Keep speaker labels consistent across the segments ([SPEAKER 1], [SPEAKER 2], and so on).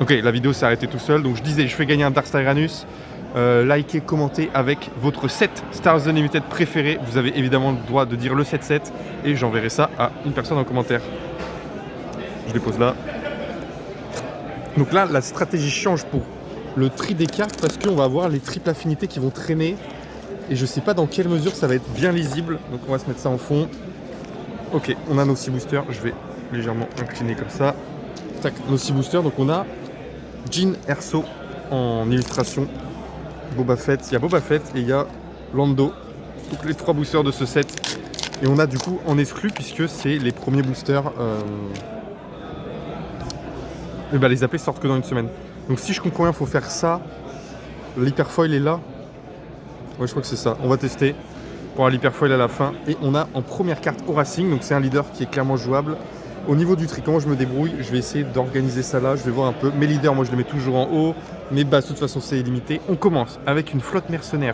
[SPEAKER 1] Ok, la vidéo s'est arrêtée tout seul. Donc je disais, je fais gagner un Dark Tyrannus. Likez, commentez avec votre set Stars Unlimited préféré. Vous avez évidemment le droit de dire le 7-7 et j'enverrai ça à une personne en commentaire. Je les pose là. Donc là, la stratégie change pour le tri des cartes parce qu'on va avoir les triples affinités qui vont traîner. Et je sais pas dans quelle mesure ça va être bien lisible. Donc on va se mettre ça en fond. Ok, on a nos 6 boosters. Je vais légèrement incliner comme ça. Tac, nos 6 boosters. Donc on a Jyn Erso en illustration. Boba Fett, il y a Boba Fett et il y a Lando, donc les 3 boosters de ce set. Et on a du coup en exclu, puisque c'est les premiers boosters, et bah les AP sortent que dans une semaine. Donc si je comprends bien, il faut faire ça. L'hyperfoil est là. Ouais, je crois que c'est ça. On va tester pour avoir l'hyperfoil à la fin. Et on a en première carte Aura Singh, donc c'est un leader qui est clairement jouable. Au niveau du tri, comment je me débrouille, je vais essayer d'organiser ça là, je vais voir un peu. Mes leaders, moi je les mets toujours en haut. Mes bases, de toute façon, c'est illimité. On commence avec une flotte mercenaire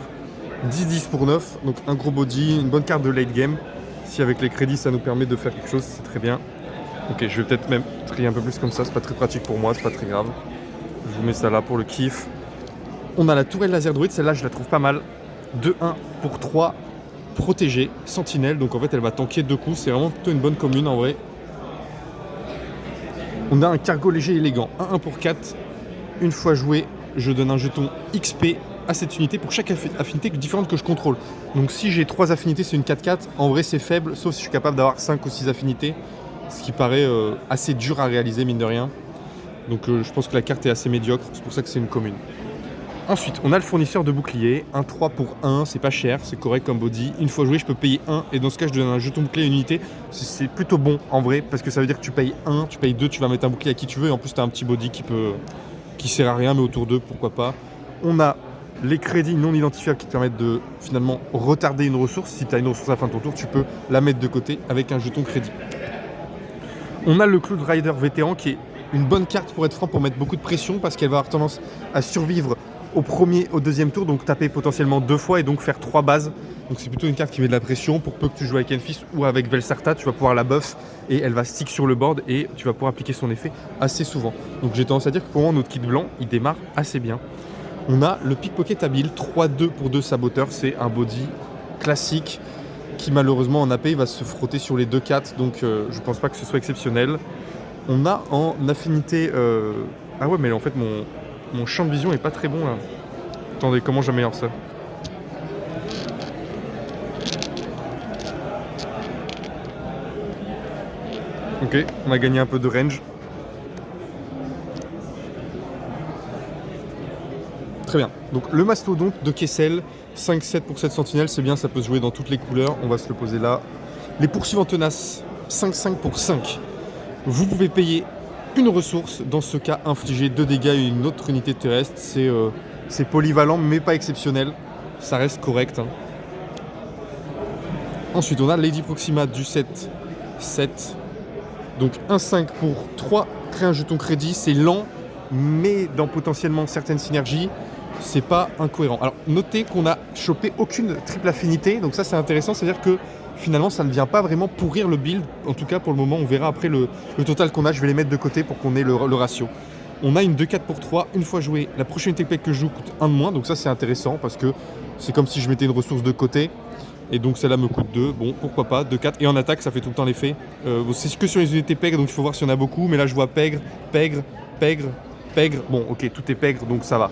[SPEAKER 1] 10-10 pour 9. Donc un gros body, une bonne carte de late game. Si avec les crédits, ça nous permet de faire quelque chose, c'est très bien. Ok, je vais peut-être même trier un peu plus comme ça. C'est pas très pratique pour moi, c'est pas très grave. Je vous mets ça là pour le kiff. On a la tourelle laser druide, celle-là, je la trouve pas mal. 2-1 pour 3. Protégée, sentinelle. Donc en fait, elle va tanker 2 coups. C'est vraiment plutôt une bonne commune en vrai. On a un cargo léger élégant, 1-1 pour 4. Une fois joué, je donne un jeton XP à cette unité pour chaque affinité différente que je contrôle. Donc si j'ai 3 affinités, c'est une 4-4. En vrai, c'est faible, sauf si je suis capable d'avoir 5 ou 6 affinités. Ce qui paraît assez dur à réaliser, mine de rien. Donc je pense que la carte est assez médiocre, c'est pour ça que c'est une commune. Ensuite, on a le fournisseur de bouclier, un 3 pour 1, c'est pas cher, c'est correct comme body. Une fois joué, je peux payer 1, et dans ce cas, je donne un jeton bouclier à une unité. C'est plutôt bon en vrai, parce que ça veut dire que tu payes 1, tu payes 2, tu vas mettre un bouclier à qui tu veux, et en plus, tu as un petit body qui sert à rien, mais autour d'eux, pourquoi pas. On a les crédits non identifiables qui te permettent de finalement retarder une ressource. Si tu as une ressource à la fin de ton tour, tu peux la mettre de côté avec un jeton crédit. On a le Cloud Rider vétéran qui est une bonne carte pour être franc, pour mettre beaucoup de pression, parce qu'elle va avoir tendance à survivre au premier, au deuxième tour, donc taper potentiellement 2 fois et donc faire 3 bases. Donc c'est plutôt une carte qui met de la pression. Pour peu que tu joues avec Enfys ou avec Velsarta, tu vas pouvoir la buff et elle va stick sur le board et tu vas pouvoir appliquer son effet assez souvent. Donc j'ai tendance à dire que pour moi, notre kit blanc, il démarre assez bien. On a le Pickpocket habile, 3-2 pour 2 saboteurs, c'est un body classique qui malheureusement en AP il va se frotter sur les 2-4, donc je pense pas que ce soit exceptionnel. On a en affinité... Ah ouais, mais en fait mon champ de vision est pas très bon là. Attendez, comment j'améliore ça? Ok, on a gagné un peu de range. Très bien. Donc le mastodonte de Kessel, 5-7 pour 7 sentinelles, c'est bien, ça peut se jouer dans toutes les couleurs. On va se le poser là. Les poursuivants tenaces, 5-5 pour 5. Vous pouvez payer une ressource, dans ce cas infliger 2 dégâts à une autre unité terrestre. C'est polyvalent mais pas exceptionnel, ça reste correct. Hein. Ensuite on a Lady Proxima du 7-7. Donc 1-5 pour 3, créer un jeton crédit, c'est lent, mais dans potentiellement certaines synergies, c'est pas incohérent. Alors notez qu'on a chopé aucune triple affinité, donc ça c'est intéressant, c'est-à-dire que finalement ça ne vient pas vraiment pourrir le build, en tout cas pour le moment, on verra après le total qu'on a, je vais les mettre de côté pour qu'on ait le ratio. On a une 2-4 pour 3, une fois joué, la prochaine TPEC que je joue coûte 1 de moins, donc ça c'est intéressant parce que c'est comme si je mettais une ressource de côté. Et donc celle-là me coûte 2, bon pourquoi pas, 2-4. Et en attaque ça fait tout le temps l'effet. C'est que sur les unités pègres, donc il faut voir s'il y en a beaucoup. Mais là je vois pègre, pègre, pègre, pègre. Bon ok, tout est pègre, donc ça va.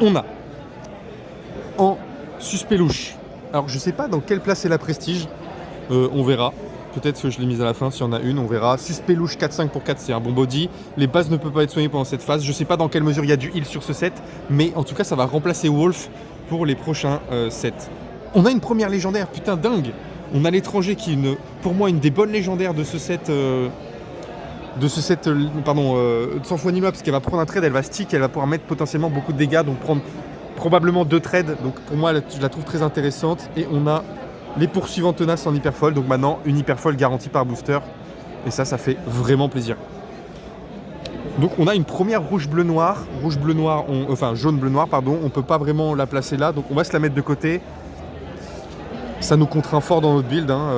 [SPEAKER 1] On a en suspect louche. Alors je sais pas dans quelle place est la prestige. On verra. Peut-être que je l'ai mise à la fin, s'il y en a une, on verra. Suspect louche 4-5 pour 4, c'est un bon body. Les bases ne peuvent pas être soignées pendant cette phase. Je sais pas dans quelle mesure il y a du heal sur ce set. Mais en tout cas ça va remplacer Wolf pour les prochains sets. On a une première légendaire, putain dingue. On a l'étranger qui est pour moi une des bonnes légendaires de ce set. De 100 fois Nima, parce qu'elle va prendre un trade, elle va stick, elle va pouvoir mettre potentiellement beaucoup de dégâts, donc prendre probablement 2 trades. Donc pour moi, je la trouve très intéressante. Et on a les poursuivants tenaces en hyperfoil, donc maintenant une hyperfoil garantie par booster. Et ça fait vraiment plaisir. Donc on a une première rouge-bleu-noir, enfin jaune-bleu-noir, pardon, on peut pas vraiment la placer là, donc on va se la mettre de côté. Ça nous contraint fort dans notre build, hein,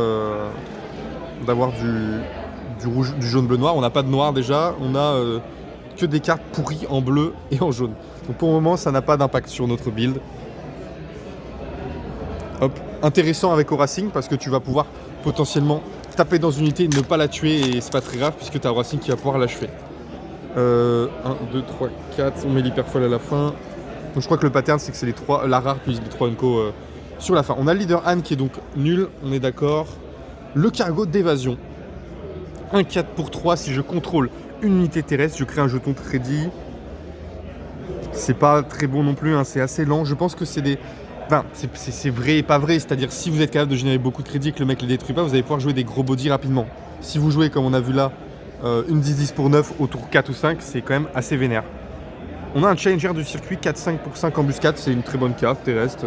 [SPEAKER 1] d'avoir du du rouge, du jaune, bleu, noir. On n'a pas de noir déjà, on a que des cartes pourries en bleu et en jaune. Donc pour le moment, ça n'a pas d'impact sur notre build. Hop, intéressant avec Aura Sync parce que tu vas pouvoir potentiellement taper dans une unité, ne pas la tuer et c'est pas très grave puisque tu as Aura Sync qui va pouvoir l'achever. 1, 2, 3, 4, on met l'hyperfoil à la fin. Donc je crois que le pattern c'est que c'est la rare puis les 3 unco sur la fin. On a le leader Anne qui est donc nul, on est d'accord. Le cargo d'évasion. 1 4 pour 3 si je contrôle une unité terrestre, je crée un jeton ready. C'est pas très bon non plus, hein, c'est assez lent. Je pense que c'est des... Enfin, c'est vrai et pas vrai, c'est-à-dire si vous êtes capable de générer beaucoup de crédits et que le mec les détruit pas, vous allez pouvoir jouer des gros body rapidement. Si vous jouez comme on a vu là, une 10-10 pour 9 au tour 4 ou 5, c'est quand même assez vénère. On a un challenger du circuit, 4-5 pour 5 embuscade, c'est une très bonne carte terrestre,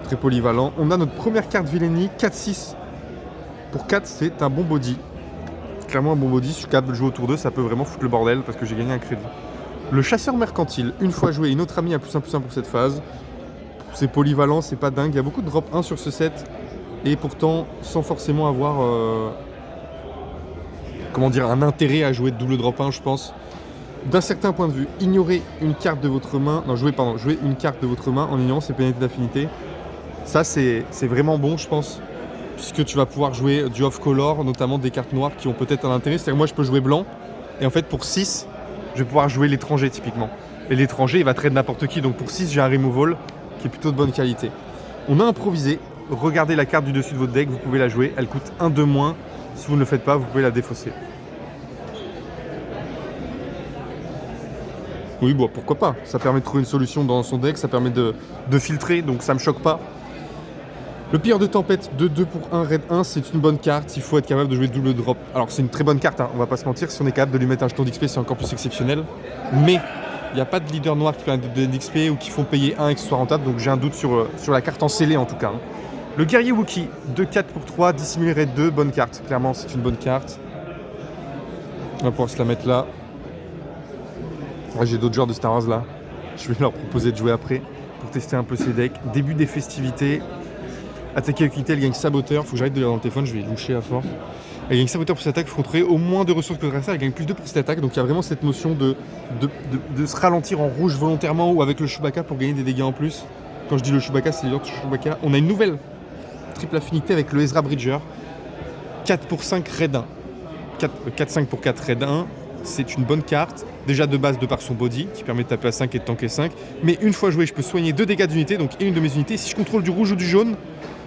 [SPEAKER 1] très polyvalent. On a notre première carte Villainy, 4-6 pour 4, c'est un bon body. C'est clairement un bon body, si je suis capable de jouer autour d'eux, ça peut vraiment foutre le bordel parce que j'ai gagné un crédit. Le chasseur mercantile, une fois joué, une autre amie à +1/+1 pour cette phase. C'est polyvalent, c'est pas dingue. Il y a beaucoup de drop 1 sur ce set. Et pourtant, sans forcément avoir comment dire, un intérêt à jouer de double drop 1, je pense. D'un certain point de vue, ignorer une carte de votre main. Non, jouer une carte de votre main en ignorant ses pénalités d'affinité. Ça, c'est vraiment bon, je pense. Puisque tu vas pouvoir jouer du off-color, notamment des cartes noires qui ont peut-être un intérêt. C'est-à-dire, moi, je peux jouer blanc. Et en fait, pour 6, je vais pouvoir jouer l'étranger, typiquement. Et l'étranger, il va trade n'importe qui. Donc pour 6, j'ai un removal qui est plutôt de bonne qualité. On a improvisé. Regardez la carte du dessus de votre deck, vous pouvez la jouer. Elle coûte 1 de moins. Si vous ne le faites pas, vous pouvez la défausser. Oui, bon, pourquoi pas. Ça permet de trouver une solution dans son deck, ça permet de filtrer, donc ça me choque pas. Le pire de tempête de 2 pour 1, raid 1, c'est une bonne carte. Il faut être capable de jouer double drop. Alors c'est une très bonne carte, hein, on va pas se mentir. Si on est capable de lui mettre un jeton d'XP, c'est encore plus exceptionnel. Mais il n'y a pas de leader noir qui fait un de d'XP ou qui font payer 1 et que ce soit rentable, donc j'ai un doute sur la carte en scellé en tout cas. Hein. Le guerrier Wookie, 2-4 pour 3, dissimuler raid 2, bonne carte. Clairement, c'est une bonne carte. On va pouvoir se la mettre là. Ouais, j'ai d'autres joueurs de Star Wars là. Je vais leur proposer de jouer après pour tester un peu ces decks. Début des festivités. Attaquer avec unité, elle gagne saboteur. Faut que j'arrête de lire dans le téléphone, je vais loucher à force. Elle gagne saboteur pour cette attaque, il faut contrôler au moins 2 ressources que l'adversaire. Elle gagne plus 2 pour cette attaque. Donc il y a vraiment cette notion de se ralentir en rouge volontairement ou avec le Chewbacca pour gagner des dégâts en plus. Quand je dis le Chewbacca, c'est l'ordre Chewbacca. On a une nouvelle triple affinité avec le Ezra Bridger. 4 pour 5 raid 1. 4-5 pour 4 raid 1. C'est une bonne carte. Déjà de base de par son body qui permet de taper à 5 et de tanker 5. Mais une fois joué, je peux soigner 2 dégâts d'unité, donc une de mes unités. Si je contrôle du rouge ou du jaune,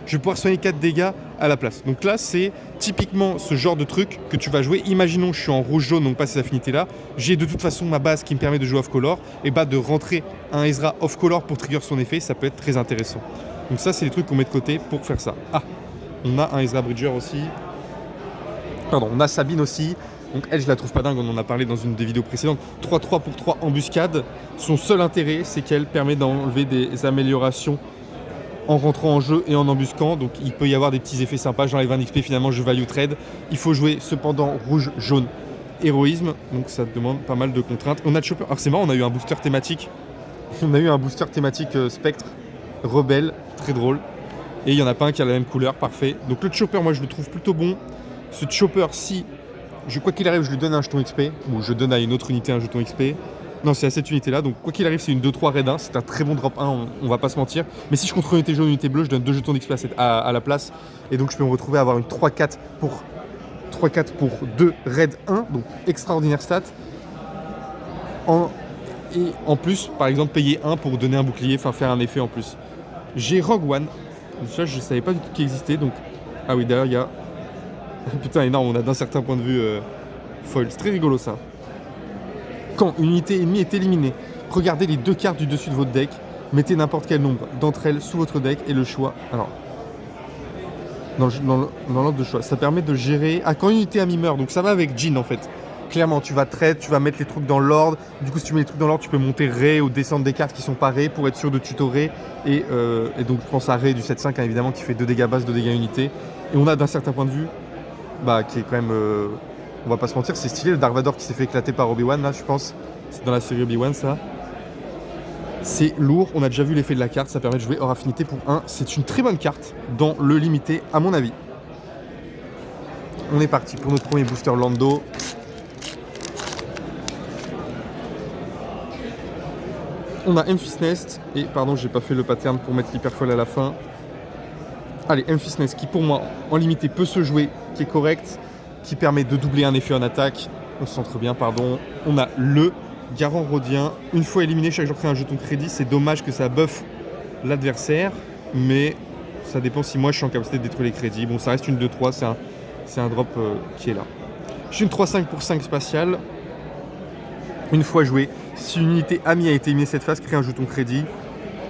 [SPEAKER 1] je vais pouvoir soigner 4 dégâts à la place. Donc là, c'est typiquement ce genre de truc que tu vas jouer. Imaginons que je suis en rouge-jaune, donc pas ces affinités-là. J'ai de toute façon ma base qui me permet de jouer off-color. Et bah de rentrer un Ezra off-color pour trigger son effet, ça peut être très intéressant. Donc ça, c'est les trucs qu'on met de côté pour faire ça. Ah, on a un Ezra Bridger aussi. Pardon, on a Sabine aussi. Donc elle, je la trouve pas dingue, on en a parlé dans une des vidéos précédentes. 3-3 pour 3 embuscade. Son seul intérêt, c'est qu'elle permet d'enlever des améliorations en rentrant en jeu et en embusquant. Donc il peut y avoir des petits effets sympas. J'enlève un XP, finalement je value trade. Il faut jouer cependant rouge, jaune, héroïsme. Donc ça demande pas mal de contraintes. On a le Chopper. Alors c'est marrant, on a eu un booster thématique. On a eu un booster thématique Spectre, rebelle, très drôle. Et il n'y en a pas un qui a la même couleur, parfait. Donc le Chopper, moi je le trouve plutôt bon. Ce Chopper, si... quoi qu'il arrive, je lui donne un jeton XP, ou je donne à une autre unité un jeton XP. Non, c'est à cette unité-là, donc quoi qu'il arrive, c'est une 2-3 raid 1, c'est un très bon drop 1, on va pas se mentir. Mais si je contrôle une unité jaune, une unité bleue, je donne 2 jetons d'XP à la place. Et donc je peux me retrouver à avoir une 3-4 pour 2 raid 1, donc extraordinaire stat. Et en plus, par exemple, payer 1 pour donner un bouclier, enfin faire un effet en plus. J'ai Rogue One, ça je savais pas du tout qu'il existait, donc... Ah oui, d'ailleurs, il y a... Putain, énorme, on a d'un certain point de vue foil. C'est très rigolo ça. Quand une unité ennemie est éliminée, regardez les 2 cartes du dessus de votre deck, mettez n'importe quel nombre d'entre elles sous votre deck et le choix. Alors, dans l'ordre de choix, ça permet de gérer. Ah, quand une unité amie meurt, donc ça va avec Jean en fait. Clairement, tu vas trade, tu vas mettre les trucs dans l'ordre. Du coup, si tu mets les trucs dans l'ordre, tu peux monter Ré ou descendre des cartes qui sont pas Ré pour être sûr de tutorer. Et donc, je pense à Ré du 7-5, hein, évidemment, qui fait 2 dégâts base, 2 dégâts unité. Et on a d'un certain point de vue. Bah, qui est quand même, on va pas se mentir, c'est stylé, le Dark Vador qui s'est fait éclater par Obi-Wan, là, je pense. C'est dans la série Obi-Wan, ça. C'est lourd, on a déjà vu l'effet de la carte, ça permet de jouer hors affinité pour 1. C'est une très bonne carte dans le limité, à mon avis. on est parti pour notre premier booster Lando. On a Memphis Nest, et pardon, j'ai pas fait le pattern pour mettre l'hyperfoil à la fin. Allez, Memphis Nest qui pour moi, en limité, peut se jouer, qui est correct, qui permet de doubler un effet en attaque. On se centre bien, pardon. On a le Garant Rhodien. Une fois éliminé, chaque jour crée un jeton crédit. C'est dommage que ça buff l'adversaire, mais ça dépend si moi je suis en capacité de détruire les crédits. Bon, ça reste une 2-3, c'est un drop qui est là. J'ai une 3-5 pour 5 spatial. Une fois joué, si une unité amie a été éliminée cette phase, crée un jeton crédit.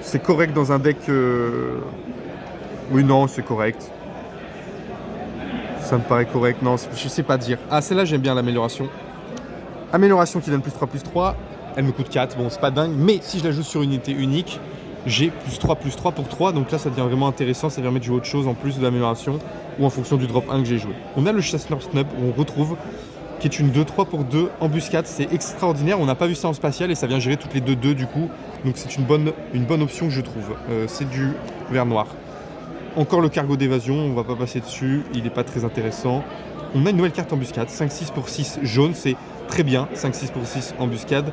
[SPEAKER 1] C'est correct dans un deck... Oui, non, c'est correct. Ça me paraît correct. Non, je sais pas dire. Ah, celle-là, j'aime bien l'amélioration. Amélioration qui donne +3/+3. Elle me coûte 4. Bon, c'est pas dingue. Mais si je la joue sur une unité unique, j'ai +3/+3 pour 3. Donc là, ça devient vraiment intéressant. Ça permet de jouer autre chose en plus de l'amélioration ou en fonction du drop 1 que j'ai joué. On a le Chasseur Snub où on retrouve, qui est une 2-3 pour 2 embuscade. C'est extraordinaire. On n'a pas vu ça en spatial et ça vient gérer toutes les 2-2 du coup. Donc c'est une bonne option que je trouve. C'est du vert noir. Encore le cargo d'évasion, on va pas passer dessus, il n'est pas très intéressant. On a une nouvelle carte embuscade, 5-6 pour 6 jaune, c'est très bien, 5-6 pour 6 embuscade.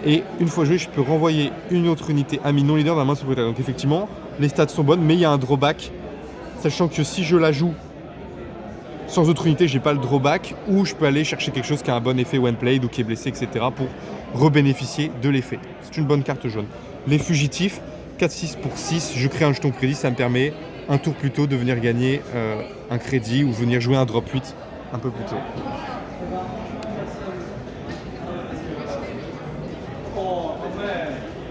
[SPEAKER 1] Et une fois joué, je peux renvoyer une autre unité amie non leader dans la main secrétaire. Donc effectivement, les stats sont bonnes, mais il y a un drawback, sachant que si je la joue sans autre unité, j'ai pas le drawback, ou je peux aller chercher quelque chose qui a un bon effet when played ou qui est blessé, etc. pour rebénéficier de l'effet. C'est une bonne carte jaune. Les fugitifs, 4-6 pour 6, je crée un jeton crédit, ça me permet un tour plus tôt de venir gagner un crédit ou venir jouer un drop 8 un peu plus tôt.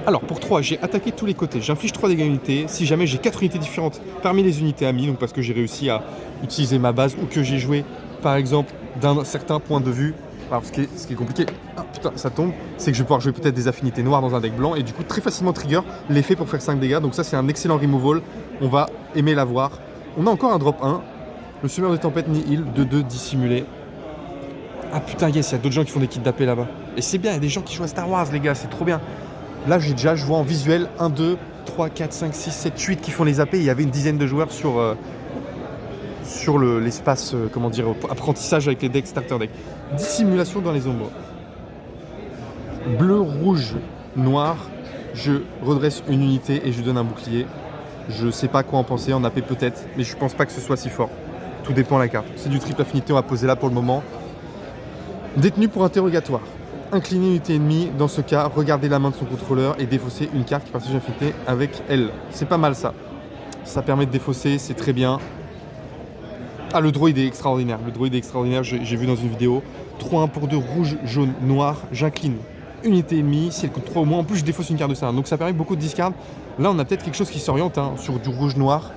[SPEAKER 1] Alors pour 3, j'ai attaqué tous les côtés, j'inflige 3 dégâts unités. Si jamais j'ai 4 unités différentes parmi les unités amies, donc parce que j'ai réussi à utiliser ma base ou que j'ai joué par exemple d'un certain point de vue. Alors ce qui est compliqué, ah putain ça tombe, c'est que je vais pouvoir jouer peut-être des affinités noires dans un deck blanc et du coup très facilement trigger l'effet pour faire 5 dégâts. Donc ça c'est un excellent removal, on va aimer l'avoir. On a encore un drop 1, le Semeur de Tempête Nihil, 2-2 dissimulé. Ah putain yes, il y a d'autres gens qui font des kits d'AP là-bas. Et c'est bien, il y a des gens qui jouent à Star Wars les gars, c'est trop bien. Là je vois en visuel 1, 2, 3, 4, 5, 6, 7, 8 qui font les AP. Il y avait une dizaine de joueurs sur l'espace, comment dire, apprentissage avec les decks, starter deck. Dissimulation dans les ombres. Bleu, rouge, noir. Je redresse une unité et je lui donne un bouclier. Je sais pas quoi en penser, en AP peut-être, mais je pense pas que ce soit si fort. Tout dépend de la carte. C'est du triple affinité, on va poser là pour le moment. Détenu pour interrogatoire. Incliner une unité ennemie, dans ce cas, regarder la main de son contrôleur et défausser une carte qui partage affinité avec elle. C'est pas mal ça. Ça permet de défausser, c'est très bien. Ah, le droïde est extraordinaire. Le droïde est extraordinaire, j'ai vu dans une vidéo. 3-1 pour 2, rouge, jaune, noir. J'incline unité ennemie. Si elle coûte 3 ou moins, en plus je défausse une carte de ça. Donc ça permet beaucoup de discard. Là, on a peut-être quelque chose qui s'oriente sur du rouge-noir.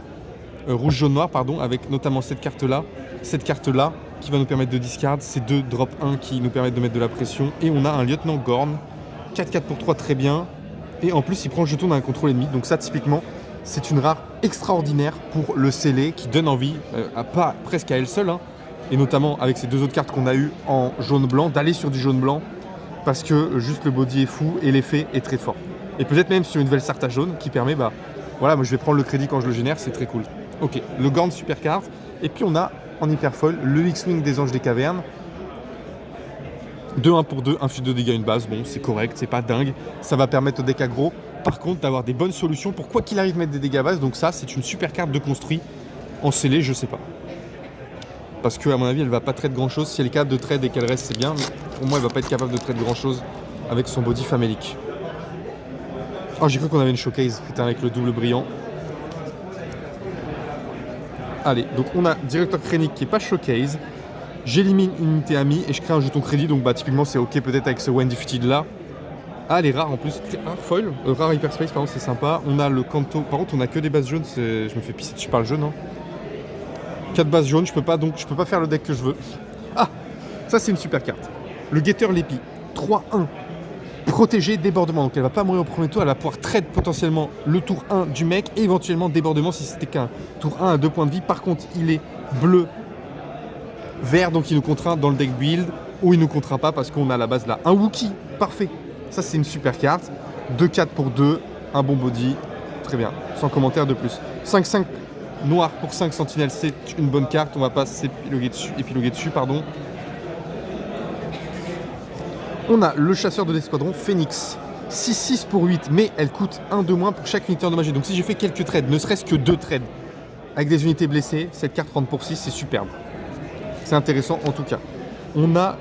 [SPEAKER 1] Rouge-jaune-noir, pardon, avec notamment cette carte-là. Cette carte-là qui va nous permettre de discard. Ces deux drop 1 qui nous permettent de mettre de la pression. Et on a un lieutenant Gorn. 4-4 pour 3, très bien. Et en plus, il prend le jeton d'un contrôle ennemi. Donc ça, typiquement, c'est une rare extraordinaire pour le sceller qui donne envie, presque à elle seule, et notamment avec ces deux autres cartes qu'on a eues en jaune-blanc, d'aller sur du jaune-blanc parce que juste le body est fou et l'effet est très fort. Et peut-être même sur une Velsarta jaune qui permet, voilà, moi je vais prendre le crédit quand je le génère, c'est très cool. Ok, le Gorn super carte. Et puis on a en hyperfoil le X-Wing des Anges des Cavernes. 2-1 pour 2, inflige 2 dégâts une base, bon c'est correct, c'est pas dingue. Ça va permettre au deck aggro par contre d'avoir des bonnes solutions pour quoi qu'il arrive mettre des dégâts base. Donc ça c'est une super carte de construit en scellé, je sais pas. Parce que à mon avis elle va pas trade grand chose. Si elle est capable de trade et qu'elle reste c'est bien, mais pour moi elle va pas être capable de trade grand chose avec son body famélique. Oh j'ai cru qu'on avait une showcase, putain avec le double brillant. Allez, donc on a Directeur Krennic qui est pas showcase. J'élimine une unité amie et je crée un jeton crédit. Donc typiquement c'est ok peut-être avec ce Wendy Fitted là. Ah les rares en plus, foil, rare hyperspace par contre c'est sympa. On a le Kanto, par contre on a que des bases jaunes, je me fais pisser dessus par le jaune. 4 bases jaunes, je peux pas faire le deck que je veux. Ah, ça c'est une super carte. Le Guetteur Lépi, 3-1, protégé débordement, donc elle va pas mourir au premier tour, elle va pouvoir trade potentiellement le tour 1 du mec et éventuellement débordement si c'était qu'un tour 1 à 2 points de vie. Par contre il est bleu, vert, donc il nous contraint dans le deck build ou il nous contraint pas parce qu'on a la base là. Un Wookie, parfait. Ça, c'est une super carte. 2-4 pour 2, un bon body. Très bien, sans commentaire de plus. 5-5 Noir pour 5 sentinelles, c'est une bonne carte. On va pas épiloguer dessus, pardon. On a le chasseur de l'escadron, Phoenix. 6-6 pour 8, mais elle coûte 1 de moins pour chaque unité endommagée. Donc si j'ai fait quelques trades, ne serait-ce que 2 trades, avec des unités blessées, cette carte rentre pour 6, c'est superbe. C'est intéressant en tout cas. On a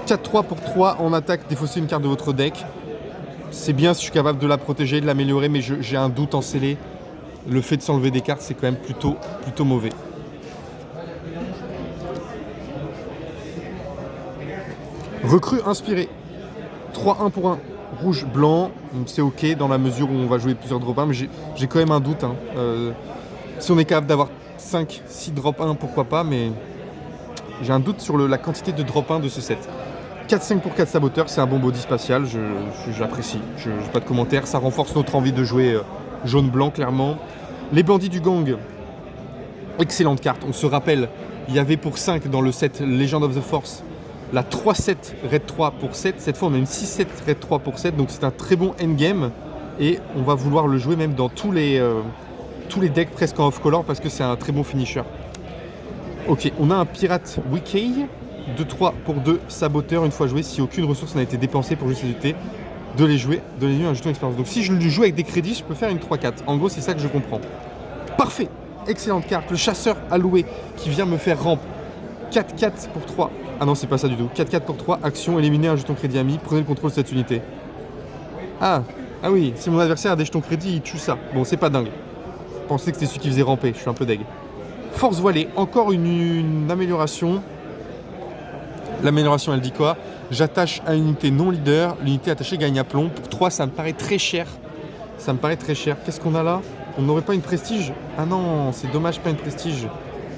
[SPEAKER 1] 4-3 pour 3 en attaque, défausser une carte de votre deck. C'est bien si je suis capable de la protéger, de l'améliorer, mais j'ai un doute en scellé. Le fait de s'enlever des cartes, c'est quand même plutôt mauvais. Recrue inspirée. 3-1 pour 1. Rouge-blanc, c'est ok dans la mesure où on va jouer plusieurs drop 1, mais j'ai quand même un doute. Si on est capable d'avoir 5-6 drop 1, pourquoi pas, mais j'ai un doute sur la quantité de drop 1 de ce set. 4-5 pour 4 saboteurs, c'est un bon body spatial, j'apprécie, je n'ai pas de commentaires, ça renforce notre envie de jouer jaune-blanc clairement. Les bandits du gang, excellente carte, on se rappelle, il y avait pour 5 dans le set Legend of the Force, la 3-7 Red 3 pour 7, cette fois on a une 6-7 Red 3 pour 7, donc c'est un très bon endgame, et on va vouloir le jouer même dans tous les decks presque en off-color parce que c'est un très bon finisher. Ok, on a un pirate Wiki, 2-3 pour 2 saboteurs, une fois joué, si aucune ressource n'a été dépensée pour juste ces unités, de les jouer, donnez-lui un jeton d'expérience. Donc si je le joue avec des crédits, je peux faire une 3-4. En gros, c'est ça que je comprends. Parfait, excellente carte, le chasseur alloué qui vient me faire rampe. 4-4 pour 3. Ah non, c'est pas ça du tout. 4-4 pour 3, action, éliminer un jeton crédit ami, prenez le contrôle de cette unité. Ah oui, si mon adversaire a des jetons crédit, il tue ça. Bon, c'est pas dingue. Je pensais que c'était celui qui faisait ramper, je suis un peu deg. Force voilée, encore une amélioration. L'amélioration, elle dit quoi? J'attache à une unité non leader, l'unité attachée gagne aplomb. Pour 3, ça me paraît très cher. Ça me paraît très cher. Qu'est-ce qu'on a là? On n'aurait pas une prestige? Ah non, c'est dommage, pas une prestige.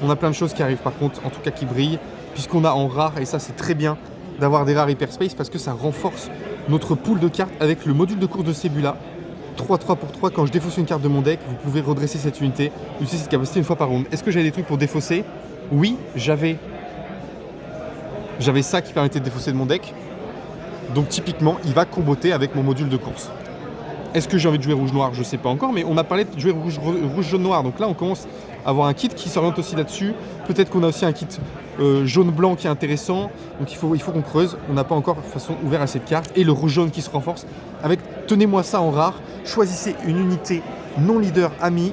[SPEAKER 1] On a plein de choses qui arrivent par contre, en tout cas qui brillent, puisqu'on a en rare, et ça c'est très bien, d'avoir des rares hyperspace parce que ça renforce notre pool de cartes avec le module de course de Sebula. 3-3 pour 3, quand je défausse une carte de mon deck, vous pouvez redresser cette unité, utiliser cette capacité une fois par round. Est-ce que j'avais des trucs pour défausser? Oui, j'avais ça qui permettait de défausser de mon deck. Donc typiquement, il va comboter avec mon module de course. Est-ce que j'ai envie de jouer rouge-noir? Je ne sais pas encore, mais on a parlé de jouer rouge-jaune-noir. Donc là, on commence à avoir un kit qui s'oriente aussi là-dessus. Peut-être qu'on a aussi un kit jaune-blanc qui est intéressant. Donc il faut qu'on creuse. On n'a pas encore de façon ouverte à cette carte. Et le rouge-jaune qui se renforce. Avec, tenez-moi ça en rare. Choisissez une unité non-leader ami.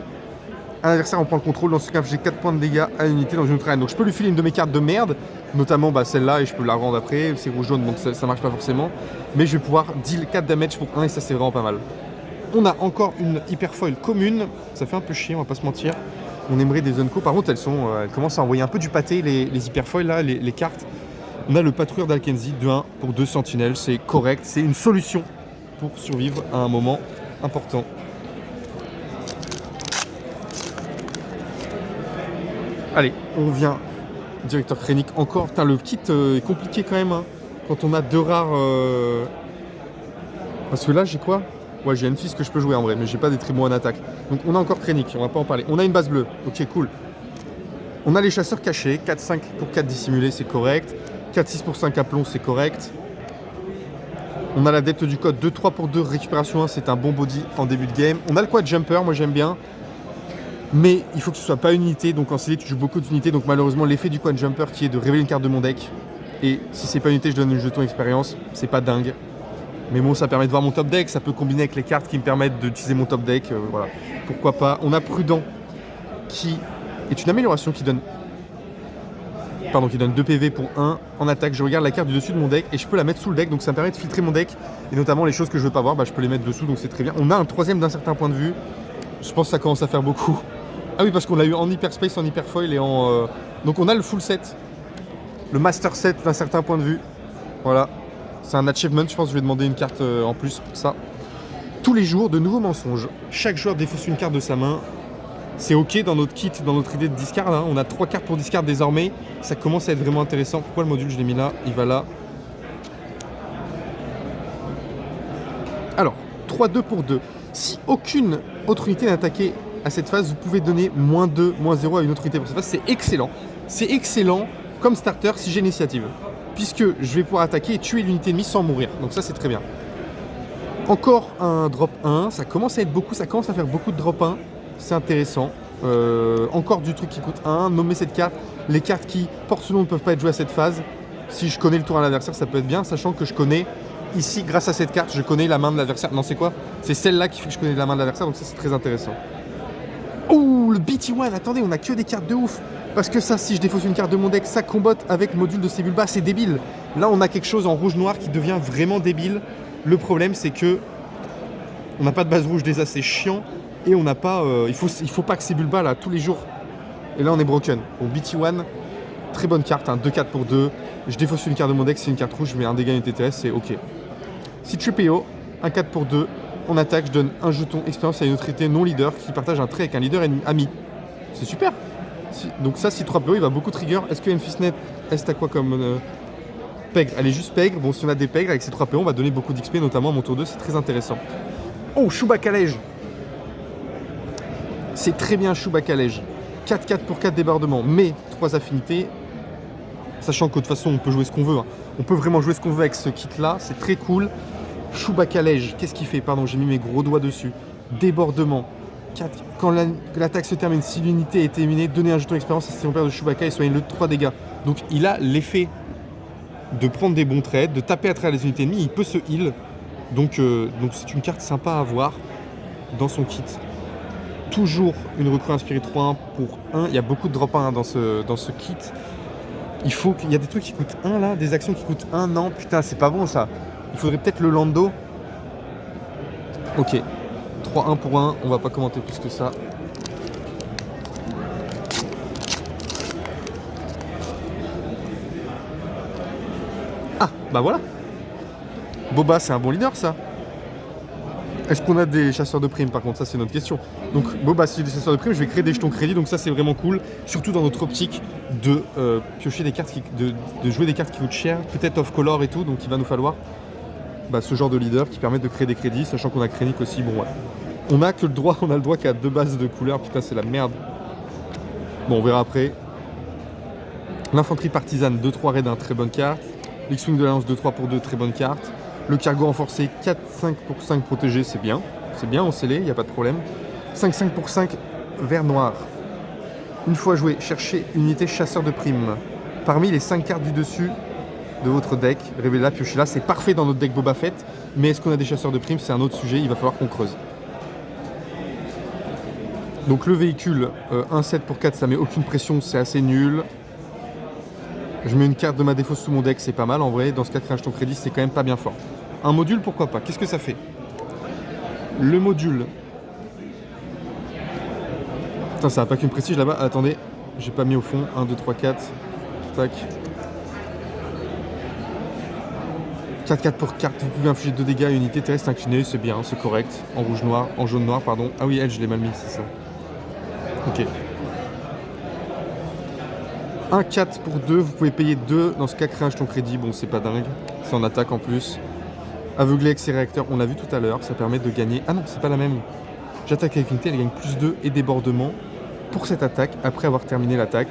[SPEAKER 1] Un adversaire en prend le contrôle. Dans ce cas, j'ai 4 points de dégâts à l'unité dans une autre arène. Donc je peux lui filer une de mes cartes de merde. Notamment celle-là, et je peux la rendre après. C'est rouge-jaune, donc ça marche pas forcément. Mais je vais pouvoir deal 4 damage pour 1 et ça, c'est vraiment pas mal. On a encore une hyperfoil commune, ça fait un peu chier, on va pas se mentir. On aimerait des Unco, par contre elles commencent à envoyer un peu du pâté, les hyperfoils là, les cartes. On a le patrouilleur d'Alkenzi, 2-1 pour 2 sentinelles, c'est correct, c'est une solution pour survivre à un moment important. Allez, on vient, directeur Krennic encore. Putain, le kit est compliqué quand même, hein, quand on a 2 rares. Parce que là j'ai quoi? Ouais, j'ai une fils que je peux jouer en vrai, mais j'ai pas des très bons en attaque. Donc on a encore Krennic, on va pas en parler. On a une base bleue, ok, cool. On a les chasseurs cachés, 4-5 pour 4 dissimulés, c'est correct. 4-6 pour 5 aplomb, c'est correct. On a l'adepte du code 2-3 pour 2, récupération 1, c'est un bon body en début de game. On a le quad jumper, moi j'aime bien. Mais il faut que ce soit pas une unité, donc en CD tu joues beaucoup d'unités. Donc malheureusement l'effet du quad jumper qui est de révéler une carte de mon deck. Et si c'est pas une unité, je donne une jeton expérience, c'est pas dingue. Mais bon, ça permet de voir mon top deck, ça peut combiner avec les cartes qui me permettent d'utiliser mon top deck, voilà. Pourquoi pas. On a Prudent, qui est une amélioration qui donne 2 PV pour 1 en attaque. Je regarde la carte du dessus de mon deck et je peux la mettre sous le deck, donc ça me permet de filtrer mon deck. Et notamment les choses que je veux pas voir, je peux les mettre dessous, donc c'est très bien. On a un troisième d'un certain point de vue. Je pense que ça commence à faire beaucoup. Ah oui, parce qu'on l'a eu en hyperspace, en hyperfoil et en... Donc on a le full set, le master set d'un certain point de vue. Voilà. C'est un achievement, je pense que je vais demander une carte en plus pour ça. Tous les jours, de nouveaux mensonges. Chaque joueur défausse une carte de sa main. C'est ok dans notre kit, dans notre idée de discard. Hein. On a 3 cartes pour discard désormais. Ça commence à être vraiment intéressant. Pourquoi le module, je l'ai mis là? Il va là. Alors, 3-2 pour 2. Si aucune autre unité n'est attaquée à cette phase, vous pouvez donner -2, -0 à une autre unité pour cette phase. C'est excellent. C'est excellent comme starter si j'ai l'initiative. Puisque je vais pouvoir attaquer et tuer l'unité ennemie sans mourir. Donc ça, c'est très bien. Encore un drop 1. Ça commence à être beaucoup. Ça commence à faire beaucoup de drop 1. C'est intéressant. Encore du truc qui coûte 1, nommer cette carte. Les cartes qui portent ce nom ne peuvent pas être jouées à cette phase. Si je connais le tour à l'adversaire, ça peut être bien, sachant que je connais, ici, grâce à cette carte, je connais la main de l'adversaire. Non, c'est quoi? C'est celle-là qui fait que je connais la main de l'adversaire, donc ça, c'est très intéressant. Oh, le BT1, attendez, on a que des cartes de ouf. Parce que ça, si je défausse une carte de mon deck, ça combotte avec module de Sebulba, c'est débile. Là, on a quelque chose en rouge-noir qui devient vraiment débile. Le problème, c'est que on n'a pas de base rouge des As, c'est chiant. Et on n'a pas... il faut pas que Sebulba, là, tous les jours. Et là, on est broken. Bon, BT1, très bonne carte, hein, 2-4 pour 2. Je défausse une carte de mon deck, c'est une carte rouge, je mets un dégât unité terrestre, c'est ok. Si TPO, un 4 pour 2, on attaque, je donne un jeton expérience à une autorité non leader qui partage un trait avec un leader ami. C'est super. Donc ça, si 3PO, il va beaucoup trigger. Est-ce que Enfisnet, est-ce à quoi comme pègre? Elle est juste pègre. Bon, si on a des pègres avec ces 3PO, on va donner beaucoup d'XP, notamment à mon tour 2, c'est très intéressant. Oh, Chewbacca-Lège. C'est très bien Chewbacca-Lège. 4-4 pour 4 débordements, mais 3 affinités. Sachant que de toute façon, on peut jouer ce qu'on veut. Hein. On peut vraiment jouer ce qu'on veut avec ce kit-là. C'est très cool. Chewbacca-Lège, qu'est-ce qu'il fait? Pardon, j'ai mis mes gros doigts dessus. Débordement. 4. Quand l'attaque se termine, si l'unité est éliminée, donnez un jeton d'expérience à ses compères de Chewbacca et soignez le 3 dégâts. Donc il a l'effet de prendre des bons trades, de taper à travers les unités ennemies. Il peut se heal. Donc c'est une carte sympa à avoir dans son kit. Toujours une recrue inspirée 3-1 pour 1. Il y a beaucoup de drop 1 dans ce kit. Il y a des trucs qui coûtent 1 là, des actions qui coûtent 1. Non, putain, c'est pas bon ça. Il faudrait peut-être le Lando. Ok. 3-1 pour 1. On va pas commenter plus que ça. Ah, bah voilà. Boba, c'est un bon leader ça. Est-ce qu'on a des chasseurs de primes par contre? Ça c'est notre question. Donc Boba, si j'ai des chasseurs de primes, je vais créer des jetons crédit, donc ça c'est vraiment cool. Surtout dans notre optique de piocher des cartes, de jouer des cartes qui coûtent cher, peut-être off color et tout, donc il va nous falloir ce genre de leader qui permet de créer des crédits, sachant qu'on a Krennic aussi, bon ouais. On a le droit qu'à 2 bases de couleurs, putain c'est la merde. Bon on verra après. L'infanterie partisane, 2-3 raid, très bonne carte. L'X-Wing de l'Alliance, 2-3 pour 2, très bonne carte. Le cargo renforcé, 4-5 pour 5 protégé, c'est bien. C'est bien, on scellé, il n'y a pas de problème. 5-5 pour 5, vert noir. Une fois joué, cherchez une unité chasseur de primes. Parmi les 5 cartes du dessus de votre deck, révélez-la, piochez-la. C'est parfait dans notre deck Boba Fett, mais est-ce qu'on a des chasseurs de primes? C'est un autre sujet, il va falloir qu'on creuse. Donc le véhicule, 1-7 pour 4, ça met aucune pression, c'est assez nul. Je mets une carte de ma défausse sous mon deck, c'est pas mal en vrai. Dans ce cas, créer un jeton crédit, c'est quand même pas bien fort. Un module, pourquoi pas? Qu'est-ce que ça fait? Le module. Putain, ça a pas qu'une prestige là-bas. Attendez, j'ai pas mis au fond. 1, 2, 3, 4. Tac. 4-4 pour carte. Vous pouvez infliger 2 dégâts à une unité terrestre inclinée, c'est bien, c'est correct. En rouge-noir, en jaune-noir, pardon. Ah oui, elle, je l'ai mal mis, c'est ça. Ok. 1-4 pour 2, vous pouvez payer 2. Dans ce cas, créer un jeton crédit, bon, c'est pas dingue. C'est en attaque en plus. Aveugler avec ses réacteurs, on l'a vu tout à l'heure, ça permet de gagner. Ah non, c'est pas la même. J'attaque avec une unité, elle gagne plus 2 et débordement pour cette attaque. Après avoir terminé l'attaque,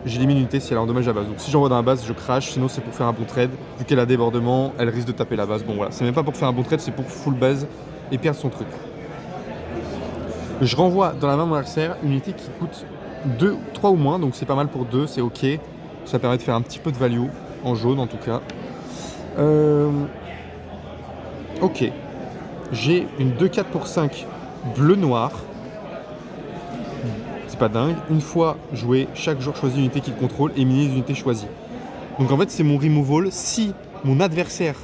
[SPEAKER 1] j'élimine une unité si elle endommage la base. Donc si j'envoie dans la base, je crash, sinon c'est pour faire un bon trade. Vu qu'elle a débordement, elle risque de taper la base. Bon voilà, c'est même pas pour faire un bon trade, c'est pour full base et perdre son truc. Je renvoie dans la main de mon adversaire une unité qui coûte 2, 3 ou moins, donc c'est pas mal pour 2, c'est ok. Ça permet de faire un petit peu de value, en jaune en tout cas. Ok. J'ai une 2-4 pour 5 bleu-noir. C'est pas dingue. Une fois joué, chaque jour choisis une unité qu'il contrôle et minimise une unité choisie. Donc en fait c'est mon removal. Si mon adversaire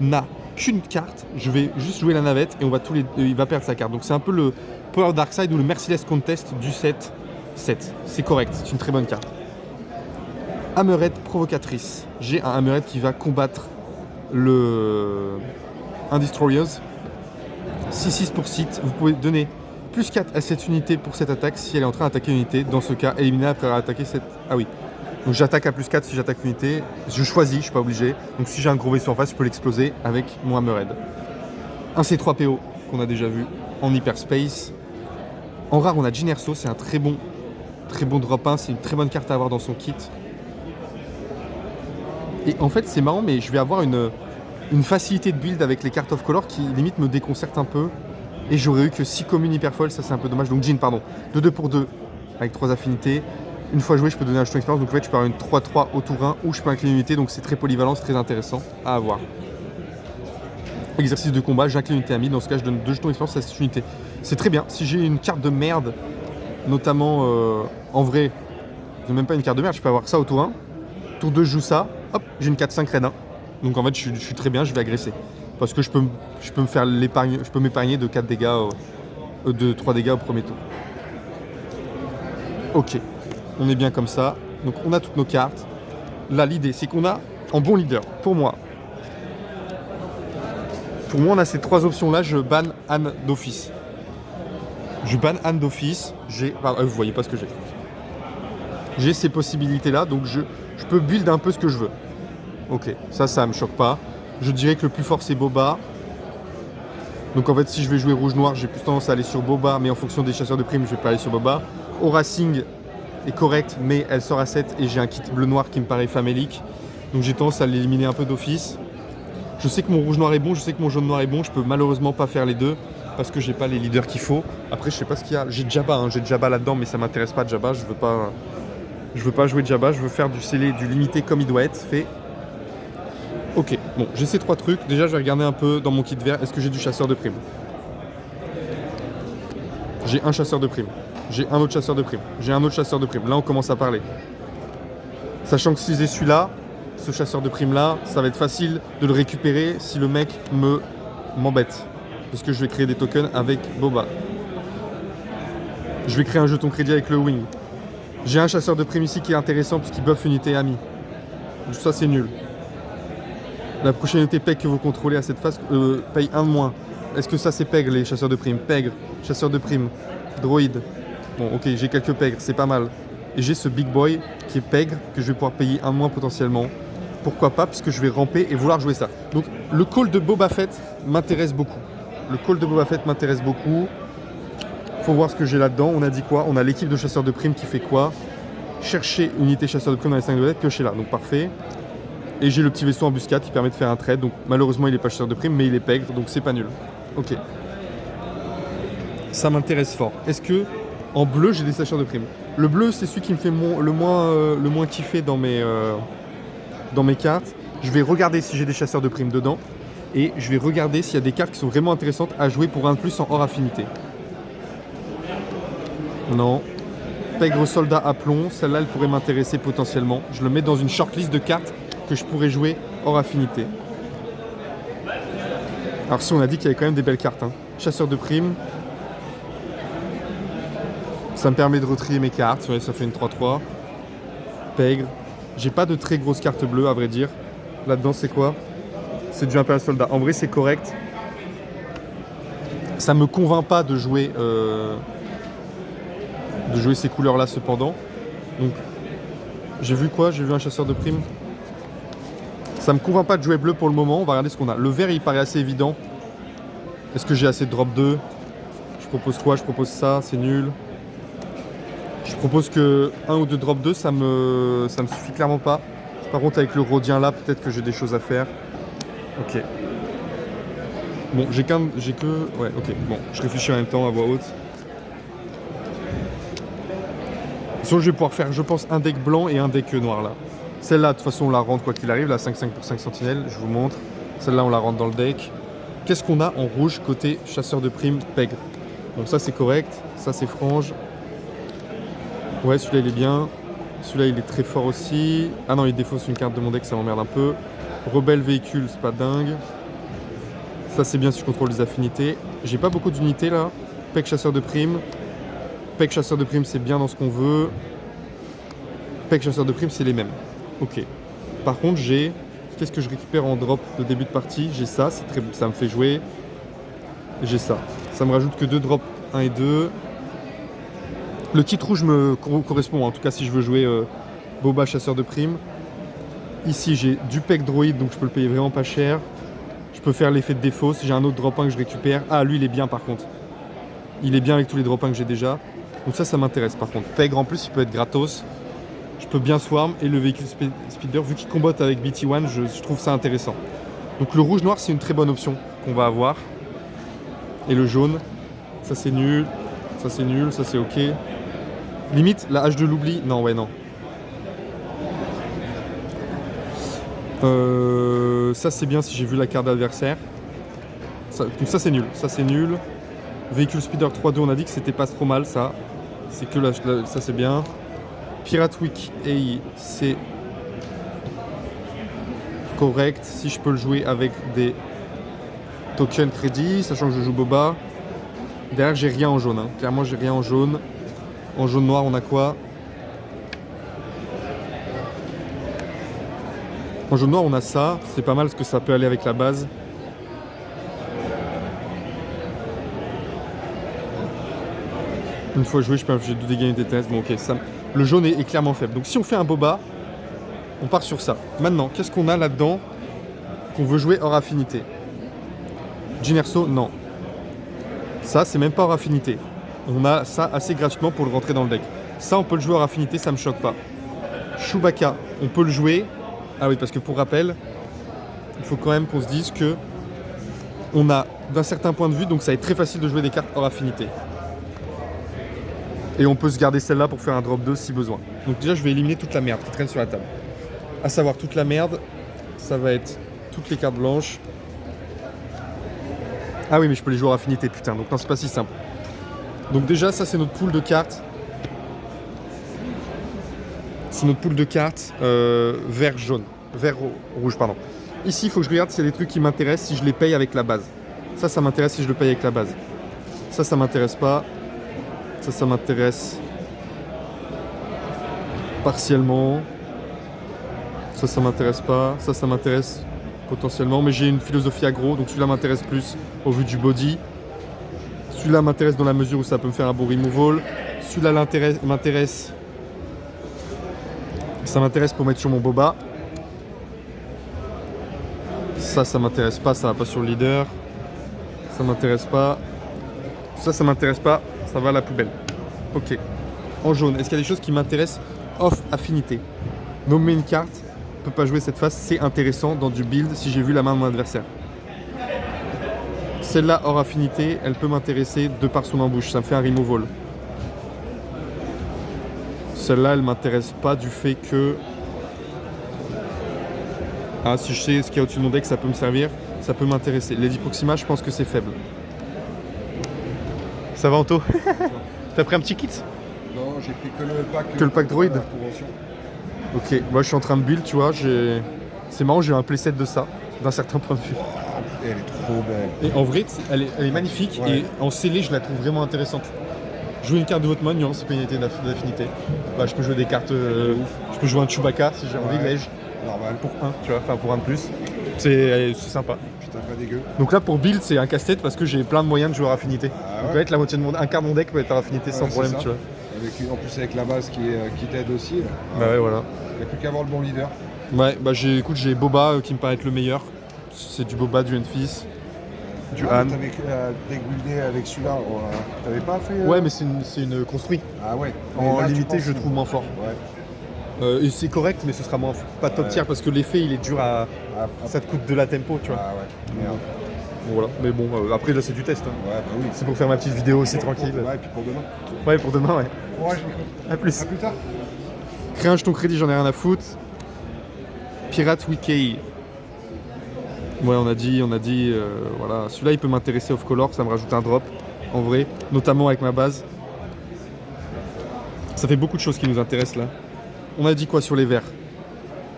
[SPEAKER 1] n'a qu'une carte, je vais juste jouer la navette et il va perdre sa carte. Donc c'est un peu le Power Darkside ou le Merciless Contest du set 7. C'est correct, c'est une très bonne carte. Hammerhead provocatrice. J'ai un Hammerhead qui va combattre un Destroyers. 6-6 pour site. Vous pouvez donner plus 4 à cette unité pour cette attaque si elle est en train d'attaquer une unité. Dans ce cas, éliminer après avoir attaqué cette... Ah oui. Donc j'attaque à plus 4 si j'attaque une unité. Je choisis, je ne suis pas obligé. Donc si j'ai un gros vaisseau en face, je peux l'exploser avec mon Hammerhead. Un C3PO qu'on a déjà vu en hyperspace. En rare, on a Jyn Erso. C'est un très bon drop 1. C'est une très bonne carte à avoir dans son kit. Et en fait, c'est marrant, mais je vais avoir une facilité de build avec les cartes off color qui limite me déconcerte un peu. Et j'aurais eu que 6 communes hyper folles, ça c'est un peu dommage. Donc Jyn, pardon, de 2 pour 2. avec 3 affinités. Une fois joué, je peux donner un jeton expérience. Donc en fait, je peux avoir une 3-3 au tour 1 ou je peux incliner une unité. Donc c'est très polyvalent, c'est très intéressant à avoir. Exercice de combat, j'incline une unité amie. Dans ce cas, je donne 2 jetons expérience à cette unité. C'est très bien. Si j'ai une carte de merde, notamment en vrai, même pas une carte de merde, je peux avoir ça au tour 1. Tour 2, je joue ça. Hop, j'ai une 4-5 raid 1. Donc en fait, je suis très bien, je vais agresser. Parce que je peux me faire l'épargne, je peux m'épargner de 4 dégâts, de 3 dégâts au premier tour. Ok, on est bien comme ça. Donc on a toutes nos cartes. Là, l'idée, c'est qu'on a en bon leader, pour moi, on a ces 3 options-là. Je ban Anne d'office. Je ban Anne d'office. Vous voyez pas ce que j'ai. J'ai ces possibilités-là, donc je peux build un peu ce que je veux. Ok, ça me choque pas. Je dirais que le plus fort, c'est Boba. Donc en fait, si je vais jouer rouge-noir, j'ai plus tendance à aller sur Boba, mais en fonction des chasseurs de primes, je vais pas aller sur Boba. Aura Singh est correcte, mais elle sort à 7 et j'ai un kit bleu-noir qui me paraît famélique. Donc j'ai tendance à l'éliminer un peu d'office. Je sais que mon rouge-noir est bon, je sais que mon jaune-noir est bon. Je peux malheureusement pas faire les deux parce que j'ai pas les leaders qu'il faut. Après, je sais pas ce qu'il y a. J'ai Jabba, j'ai Jabba là-dedans, mais ça m'intéresse pas Jabba. Je veux pas jouer Jabba, je veux faire du scellé, du limité comme il doit être fait. Ok, bon, j'ai ces 3 trucs. Déjà, je vais regarder un peu dans mon kit vert. Est-ce que j'ai du chasseur de primes? J'ai un chasseur de primes. J'ai un autre chasseur de primes. J'ai un autre chasseur de primes. Là, on commence à parler. Sachant que si j'ai celui-là, ce chasseur de primes là, ça va être facile de le récupérer si le mec m'embête. Parce que je vais créer des tokens avec Boba. Je vais créer un jeton crédit avec le wing. J'ai un chasseur de primes ici qui est intéressant puisqu'il buff unité amie. Ça c'est nul. La prochaine unité peg que vous contrôlez à cette phase paye 1 de moins. Est-ce que ça c'est pègre les chasseurs de primes? Pègre, chasseur de primes, droïde. Bon ok, j'ai quelques pègres, c'est pas mal. Et j'ai ce big boy qui est pègre que je vais pouvoir payer 1 de moins potentiellement. Pourquoi pas, puisque je vais ramper et vouloir jouer ça. Donc le call de Boba Fett m'intéresse beaucoup. Le call de Boba Fett m'intéresse beaucoup. Faut voir ce que j'ai là-dedans. On a dit quoi? On a l'équipe de chasseurs de primes qui fait quoi? Chercher une unité chasseur de primes dans les 5 de lettres, piocher là. Donc parfait. Et j'ai le petit vaisseau embuscade qui permet de faire un trade. Donc malheureusement il n'est pas chasseur de primes, mais il est pègre, donc c'est pas nul. Ok. Ça m'intéresse fort. Est-ce que en bleu j'ai des chasseurs de primes? Le bleu c'est celui qui me fait le moins kiffer dans mes cartes. Je vais regarder si j'ai des chasseurs de primes dedans. Et je vais regarder s'il y a des cartes qui sont vraiment intéressantes à jouer pour 1 de plus en hors affinité. Non. Pègre soldat à plomb, celle-là elle pourrait m'intéresser potentiellement. Je le mets dans une shortlist de cartes que je pourrais jouer hors affinité. Alors si on a dit qu'il y avait quand même des belles cartes. Chasseur de primes. Ça me permet de retrier mes cartes. Ouais, ça fait une 3-3. Pègre. J'ai pas de très grosses cartes bleues à vrai dire. Là-dedans c'est quoi? C'est du Imperial Soldat. En vrai c'est correct. Ça me convainc pas de jouer ces couleurs là cependant. Donc j'ai vu quoi? J'ai vu un chasseur de primes. Ça me convainc pas de jouer bleu pour le moment. On va regarder ce qu'on a. Le vert il paraît assez évident. Est-ce que j'ai assez de drop 2? Je propose quoi? Je propose ça, c'est nul. Je propose que 1 ou 2 drop 2, ça me suffit clairement pas. Par contre avec le Rhodien là, peut-être que j'ai des choses à faire. Ok. Bon, j'ai que... Ouais, ok. Bon, je réfléchis en même temps à voix haute. Sinon, je vais pouvoir faire, je pense, un deck blanc et un deck noir là. Celle-là, de toute façon, on la rentre quoi qu'il arrive. La 5-5 pour 5 sentinelles, je vous montre. Celle-là, on la rentre dans le deck. Qu'est-ce qu'on a en rouge côté chasseur de primes, pègre? Bon, ça, c'est correct. Ça, c'est frange. Ouais, celui-là, il est bien. Celui-là, il est très fort aussi. Ah non, il défausse une carte de mon deck, ça m'emmerde un peu. Rebelle véhicule, c'est pas dingue. Ça, c'est bien si je contrôle les affinités. J'ai pas beaucoup d'unités là. Peg chasseur de primes. Peg chasseur de primes, c'est bien dans ce qu'on veut. Peg chasseur de primes, c'est les mêmes. Ok. Par contre, j'ai... Qu'est-ce que je récupère en drop de début de partie? J'ai ça, ça me fait jouer. J'ai ça. Ça me rajoute que 2 drops 1 et 2. Le kit rouge me correspond, en tout cas si je veux jouer Boba chasseur de primes. Ici, j'ai du peg droïde, donc je peux le payer vraiment pas cher. Je peux faire l'effet de défaut si j'ai un autre drop 1 que je récupère. Ah, lui, il est bien par contre. Il est bien avec tous les drop 1 que j'ai déjà. Donc ça m'intéresse par contre. Pègre en plus, il peut être gratos. Je peux bien swarm et le véhicule speeder, vu qu'il combatte avec BT1, je trouve ça intéressant. Donc le rouge-noir, c'est une très bonne option qu'on va avoir. Et le jaune, ça c'est nul, ça c'est nul, ça c'est ok. Limite, la hache de l'oubli. Non, ouais, non. Ça, c'est bien si j'ai vu la carte d'adversaire. Donc ça, c'est nul. Ça, c'est nul. Véhicule Speeder 3-2, on a dit que c'était pas trop mal, ça. C'est que ça, c'est bien. Pirate Week AI, c'est correct. Si je peux le jouer avec des tokens crédit, sachant que je joue Boba. Derrière, j'ai rien en jaune. Hein. Clairement, j'ai rien en jaune. En jaune noir, on a quoi? En jaune noir, on a ça. C'est pas mal parce que ça peut aller avec la base. Une fois joué, je peux infliger 2 dégâts unités de test. Bon, ok, ça, le jaune est clairement faible. Donc, si on fait un Boba, on part sur ça. Maintenant, qu'est-ce qu'on a là-dedans qu'on veut jouer hors affinité? Ginerso, non. Ça, c'est même pas hors affinité. On a ça assez gratuitement pour le rentrer dans le deck. Ça, on peut le jouer hors affinité, ça me choque pas. Chewbacca, on peut le jouer. Ah oui, parce que pour rappel, il faut quand même qu'on se dise que on a d'un certain point de vue, donc ça va être très facile de jouer des cartes hors affinité. Et on peut se garder celle-là pour faire un drop 2 si besoin. Donc déjà, je vais éliminer toute la merde qui traîne sur la table. À savoir, toute la merde, ça va être toutes les cartes blanches. Ah oui, mais je peux les jouer hors affinité, putain. Donc non, c'est pas si simple. Donc déjà, ça, c'est notre pool de cartes. C'est notre pool de cartes vert-jaune. Vert-rouge, pardon. Ici, il faut que je regarde s'il y a des trucs qui m'intéressent, si je les paye avec la base. Ça m'intéresse si je le paye avec la base. Ça m'intéresse pas. Ça m'intéresse partiellement. Ça m'intéresse pas. Ça m'intéresse potentiellement. Mais j'ai une philosophie aggro, donc celui-là m'intéresse plus au vu du body. Celui-là m'intéresse dans la mesure où ça peut me faire un beau removal. Celui-là m'intéresse. Ça m'intéresse pour mettre sur mon Boba. Ça m'intéresse pas, ça va pas sur le leader. Ça m'intéresse pas. Ça m'intéresse pas. Ça va à la poubelle. Ok. En jaune, est-ce qu'il y a des choses qui m'intéressent off affinité? Nommer une carte, on peut pas jouer cette phase, c'est intéressant dans du build si j'ai vu la main de mon adversaire. Celle-là hors affinité, elle peut m'intéresser de par son embouche, ça me fait un removal. Celle-là, elle m'intéresse pas du fait que... Ah, si je sais ce qu'il y a au-dessus de mon deck, ça peut me servir, ça peut m'intéresser. Lady Proxima, je pense que c'est faible. Ça va, Anto? T'as pris un petit kit?
[SPEAKER 2] Non, j'ai pris que le pack.
[SPEAKER 1] Que le pack droid?
[SPEAKER 2] Convention.
[SPEAKER 1] Ok, moi je suis en train de build, tu vois, c'est marrant, j'ai un playset de ça, d'un certain point de vue.
[SPEAKER 2] Elle est trop belle.
[SPEAKER 1] Et en vrai, elle est magnifique,
[SPEAKER 2] Ouais.
[SPEAKER 1] et en scellé, je la trouve vraiment intéressante. Jouer une carte de Hotman, non, c'est pas une unité d'affinité. Bah, je peux jouer des cartes, je peux jouer un Chewbacca si j'ai envie, Lège,
[SPEAKER 2] Normal.
[SPEAKER 1] pour 1, tu vois, enfin pour 1 de plus. C'est sympa.
[SPEAKER 2] Putain, pas dégueu.
[SPEAKER 1] Donc là, pour build, c'est un casse-tête parce que j'ai plein de moyens de jouer à affinité.
[SPEAKER 2] Ah
[SPEAKER 1] Donc
[SPEAKER 2] ouais.
[SPEAKER 1] peut être la moitié de un quart de mon deck peut être à affinité sans
[SPEAKER 2] Ouais,
[SPEAKER 1] problème,
[SPEAKER 2] c'est ça.
[SPEAKER 1] tu vois.
[SPEAKER 2] En plus avec la base qui t'aide aussi. Là.
[SPEAKER 1] Bah ouais, voilà.
[SPEAKER 2] Il n'y a plus qu'à avoir le bon leader.
[SPEAKER 1] Ouais, bah écoute, j'ai Boba qui me paraît être le meilleur. C'est du Boba, du Enfys, du
[SPEAKER 2] Ah,
[SPEAKER 1] Han.
[SPEAKER 2] t'avais deck buildé avec celui-là. T'avais pas fait.
[SPEAKER 1] Ouais, mais c'est une construit.
[SPEAKER 2] Ah ouais.
[SPEAKER 1] En
[SPEAKER 2] Mais là, tu
[SPEAKER 1] limité,
[SPEAKER 2] penses-
[SPEAKER 1] je le trouve moins fort.
[SPEAKER 2] Ouais.
[SPEAKER 1] Et c'est correct, mais ce sera moins pas top tier parce que l'effet il est dur à.
[SPEAKER 2] Ah,
[SPEAKER 1] Ça te coûte de la tempo, tu vois.
[SPEAKER 2] ah ouais. Merde.
[SPEAKER 1] Bon, voilà. Mais bon, après là c'est du test. Hein.
[SPEAKER 2] Ouais, bah oui.
[SPEAKER 1] C'est pour faire ma petite vidéo, c'est tranquille.
[SPEAKER 2] Ouais, et puis pour demain.
[SPEAKER 1] Ouais, pour demain, ouais.
[SPEAKER 2] Courage.
[SPEAKER 1] A plus.
[SPEAKER 2] À plus tard.
[SPEAKER 1] Crée un jeton crédit, j'en ai rien à foutre. Pirate Wiki. Ouais, on a dit, voilà. Celui-là il peut m'intéresser off color, ça me rajoute un drop, en vrai, notamment avec ma base. Ça fait beaucoup de choses qui nous intéressent là. On a dit quoi sur les verts?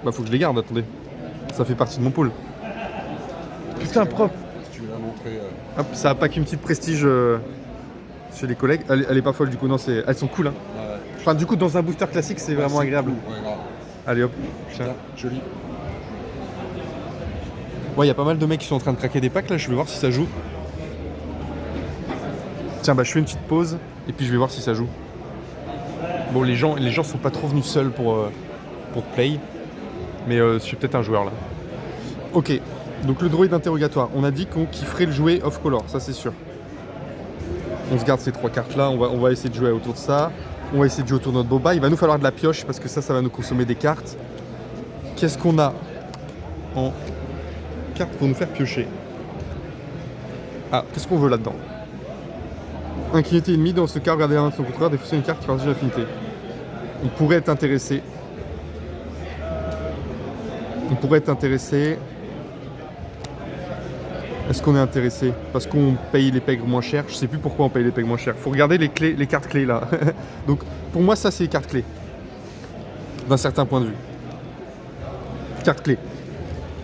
[SPEAKER 1] Bah faut que je les garde, attendez. Ça fait partie de mon pool. Putain, propre.
[SPEAKER 2] Si tu veux la montrer.
[SPEAKER 1] Hop, ça a pas qu'une petite prestige chez les collègues. Elle est pas folle du coup, non, elles sont cool. Hein.
[SPEAKER 2] Ouais.
[SPEAKER 1] Enfin, du coup, dans un booster classique, c'est vraiment agréable.
[SPEAKER 2] Cool. Ouais, grave.
[SPEAKER 1] Allez hop.
[SPEAKER 2] Putain, joli.
[SPEAKER 1] Ouais, il y a pas mal de mecs qui sont en train de craquer des packs là, je vais voir si ça joue. Tiens, bah je fais une petite pause et puis je vais voir si ça joue. Bon, les gens sont pas trop venus seuls pour play, mais je suis peut-être un joueur là. Ok, donc le droïde interrogatoire, on a dit qu'on kifferait le jouer off color, ça c'est sûr. On se garde ces 3 cartes là, on va essayer de jouer autour de ça. On va essayer de jouer autour de notre Boba. Il va nous falloir de la pioche parce que ça va nous consommer des cartes. Qu'est-ce qu'on a en cartes pour nous faire piocher? Ah, qu'est-ce qu'on veut là-dedans? Inclinité ennemie, dans ce cas, regardez la main de son contraire, défausser une carte qui partage l'affinité. On pourrait être intéressé. On pourrait être intéressé. Est-ce qu'on est intéressé? Parce qu'on paye les pègres moins cher. Je sais plus pourquoi on paye les pègres moins cher. Faut regarder les clés, les cartes clés là. Donc pour moi ça c'est les cartes clés. D'un certain point de vue. Carte clé.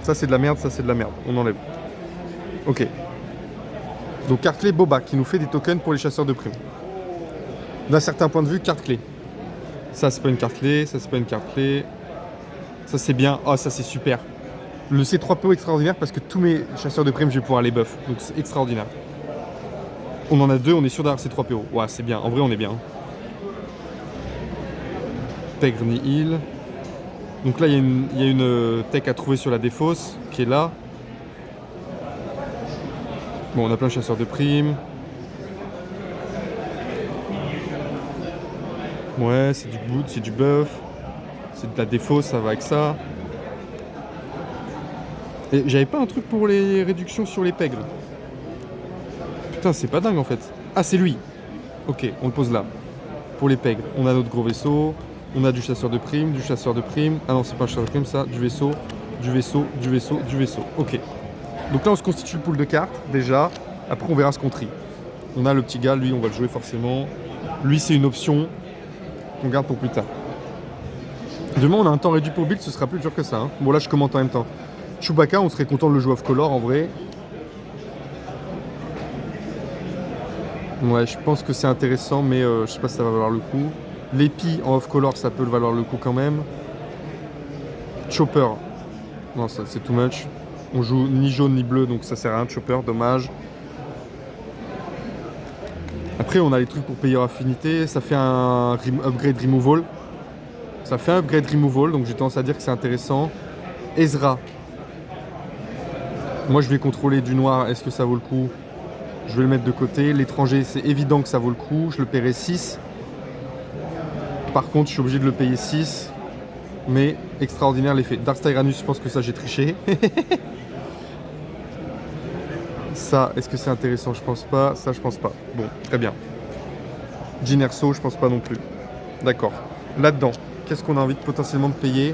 [SPEAKER 1] Ça c'est de la merde, ça c'est de la merde. On enlève. Ok. Donc carte clé Boba qui nous fait des tokens pour les chasseurs de primes. D'un certain point de vue, carte clé. Ça c'est pas une carte clé, ça c'est pas une carte clé. Ça c'est bien. Oh ça c'est super. Le C3PO extraordinaire parce que tous mes chasseurs de primes je vais pouvoir les buff. Donc c'est extraordinaire. On en a deux, on est sûr d'avoir C3PO. Ouais c'est bien, en vrai on est bien. Pègre Nihil. Donc là il y a une tech à trouver sur la défausse qui est là. Bon on a plein de chasseurs de primes. Ouais c'est du boot, c'est du buff. C'est de la défausse, ça va avec ça. Et j'avais pas un truc pour les réductions sur les pègres. Putain, c'est pas dingue en fait. Ah, c'est lui. Ok, on le pose là. Pour les pègres, on a notre gros vaisseau. On a du chasseur de primes, du chasseur de primes. Ah non, c'est pas un chasseur de primes, ça. Du vaisseau, du vaisseau, du vaisseau, du vaisseau. Ok. Donc là, on se constitue le pool de cartes, déjà. Après, on verra ce qu'on trie. On a le petit gars, lui, on va le jouer forcément. Lui, c'est une option qu'on garde pour plus tard. Demain, on a un temps réduit pour build, ce sera plus dur que ça. Hein. Bon, là, je commente en même temps. Chewbacca, on serait content de le jouer off-color en vrai. Ouais, je pense que c'est intéressant, mais je sais pas si ça va valoir le coup. L'épi en off-color, ça peut le valoir le coup quand même. Chopper, non, ça c'est too much. On joue ni jaune ni bleu, donc ça sert à rien. Chopper, dommage. Après, on a les trucs pour payer affinité. Ça fait un upgrade removal. Ça fait un upgrade removal, donc j'ai tendance à dire que c'est intéressant. Ezra. Moi, je vais contrôler du noir. Est-ce que ça vaut le coup? Je vais le mettre de côté. L'étranger, c'est évident que ça vaut le coup. Je le paierai 6. Par contre, je suis obligé de le payer 6. Mais extraordinaire l'effet. Darth Tyrannus, je pense que ça, j'ai triché. Ça, est-ce que c'est intéressant? Je pense pas. Ça, je pense pas. Bon, très bien. Jyn Erso, je pense pas non plus. D'accord. Là-dedans, qu'est-ce qu'on a envie de potentiellement de payer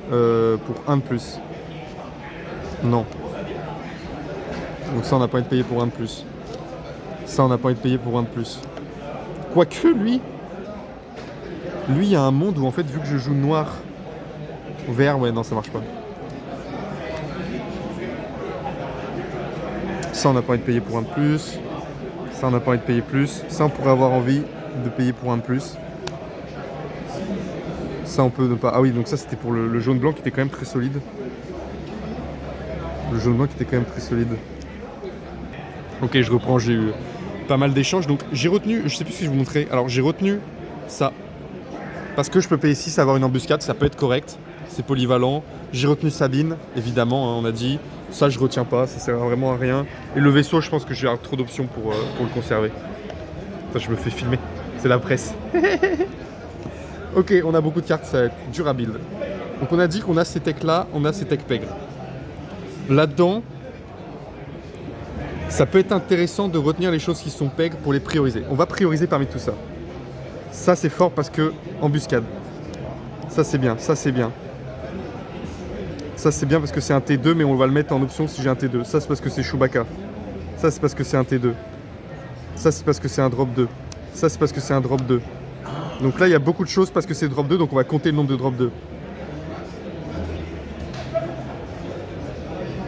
[SPEAKER 1] pour 1 de plus? Non. Donc ça, on n'a pas envie de payer pour 1 de plus. Ça, on n'a pas envie de payer pour 1 de plus. Quoique, lui, il y a un monde où, en fait, vu que je joue noir, vert, ouais, non, ça marche pas. Ça, on n'a pas envie de payer pour 1 de plus. Ça, on n'a pas envie de payer plus. Ça, on pourrait avoir envie de payer pour 1 de plus. Ça, on peut ne pas... Ah oui, donc ça, c'était pour le jaune-blanc qui était quand même très solide. Le jaune-blanc qui était quand même très solide. Ok, je reprends, j'ai eu pas mal d'échanges. Donc j'ai retenu, je sais plus si je vous montrais. Alors j'ai retenu ça. Parce que je peux payer 6 avoir une embuscade, ça peut être correct. C'est polyvalent. J'ai retenu Sabine, évidemment, hein, on a dit. Ça je retiens pas, ça sert vraiment à rien. Et le vaisseau, je pense que j'ai trop d'options pour le conserver. Ça, je me fais filmer, c'est la presse. Ok, on a beaucoup de cartes, ça va être dur à build. Donc on a dit qu'on a ces techs là, on a ces techs pègres. Là-dedans, ça peut être intéressant de retenir les choses qui sont pègres pour les prioriser. On va prioriser parmi tout ça. Ça c'est fort parce que embuscade. Ça c'est bien, ça c'est bien. Ça c'est bien parce que c'est un T2 mais on va le mettre en option si j'ai un T2. Ça c'est parce que c'est Chewbacca. Ça c'est parce que c'est un T2. Ça c'est parce que c'est un drop 2. Ça c'est parce que c'est un drop 2. Donc là il y a beaucoup de choses parce que c'est drop 2 donc on va compter le nombre de drop 2.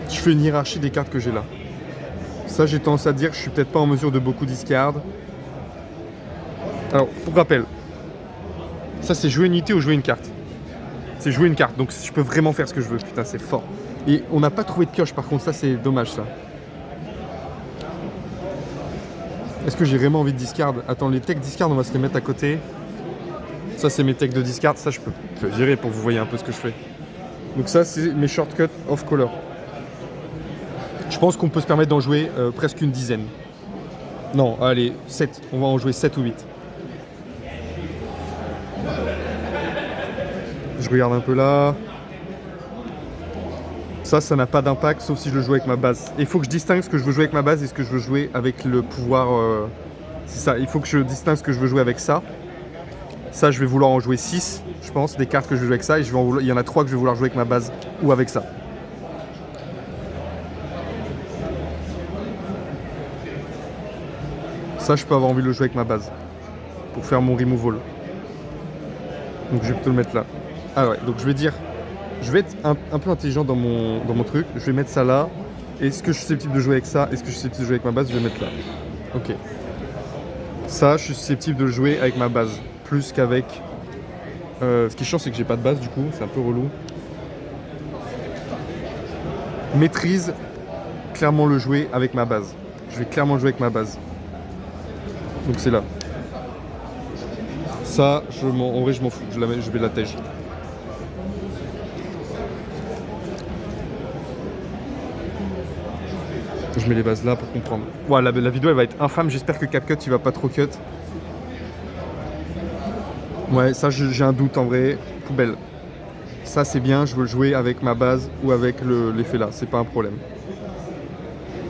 [SPEAKER 1] Je fais une hiérarchie des cartes que j'ai là. Ça, j'ai tendance à dire que je suis peut-être pas en mesure de beaucoup discard. Alors, pour rappel, ça c'est jouer une unité ou jouer une carte. C'est jouer une carte, donc je peux vraiment faire ce que je veux. Putain, c'est fort. Et on n'a pas trouvé de pioche, par contre, ça c'est dommage ça. Est-ce que j'ai vraiment envie de discard? Attends, les techs discard, on va se les mettre à côté. Ça c'est mes techs de discard, ça je peux virer pour que vous voyez un peu ce que je fais. Donc ça c'est mes shortcuts off color. Je pense qu'on peut se permettre d'en jouer presque une dizaine. Non, allez, 7. On va en jouer 7 ou 8. Je regarde un peu là. Ça n'a pas d'impact sauf si je le joue avec ma base. Et il faut que je distingue ce que je veux jouer avec ma base et ce que je veux jouer avec le pouvoir C'est ça, il faut que je distingue ce que je veux jouer avec ça. Ça, je vais vouloir en jouer 6, je pense, des cartes que je vais jouer avec ça. Et il y en a 3 que je vais vouloir jouer avec ma base ou avec ça. Ça, je peux avoir envie de le jouer avec ma base pour faire mon removal. Donc je vais plutôt le mettre là. Ah ouais, donc je vais dire, je vais être un peu intelligent dans mon truc. Je vais mettre ça là. Est-ce que je suis susceptible de jouer avec ça? Est-ce que je suis susceptible de jouer avec ma base? Je vais le mettre là. Ok. Ça, je suis susceptible de le jouer avec ma base. Plus qu'avec... ce qui est chiant, c'est que j'ai pas de base du coup. C'est un peu relou. Maîtrise, clairement le jouer avec ma base. Je vais clairement le jouer avec ma base. Donc c'est là. Ça, en vrai, je m'en fous. Je vais la tège. Je mets les bases là pour comprendre. Ouais, la vidéo, elle va être infâme. J'espère que CapCut, il va pas trop cut. Ouais, ça, j'ai un doute en vrai. Poubelle. Ça, c'est bien. Je veux le jouer avec ma base ou avec l'effet là. C'est pas un problème.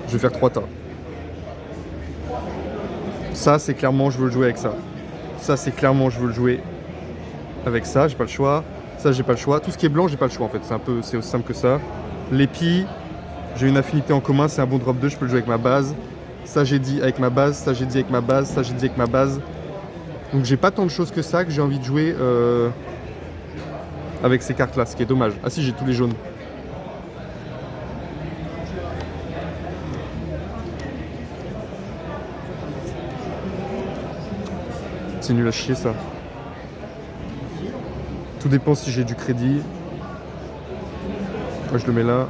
[SPEAKER 1] Je vais faire 3 tas. Ça, c'est clairement, je veux le jouer avec ça. Ça, c'est clairement, je veux le jouer avec ça. J'ai pas le choix. Ça, j'ai pas le choix. Tout ce qui est blanc, j'ai pas le choix en fait. C'est aussi simple que ça. L'épi, j'ai une affinité en commun. C'est un bon drop 2. Je peux le jouer avec ma base. Ça, j'ai dit avec ma base. Ça, j'ai dit avec ma base. Ça, j'ai dit avec ma base. Donc, j'ai pas tant de choses que ça que j'ai envie de jouer avec ces cartes-là. Ce qui est dommage. Ah si, j'ai tous les jaunes. C'est nul à chier ça. Tout dépend si j'ai du crédit. Moi je le mets là.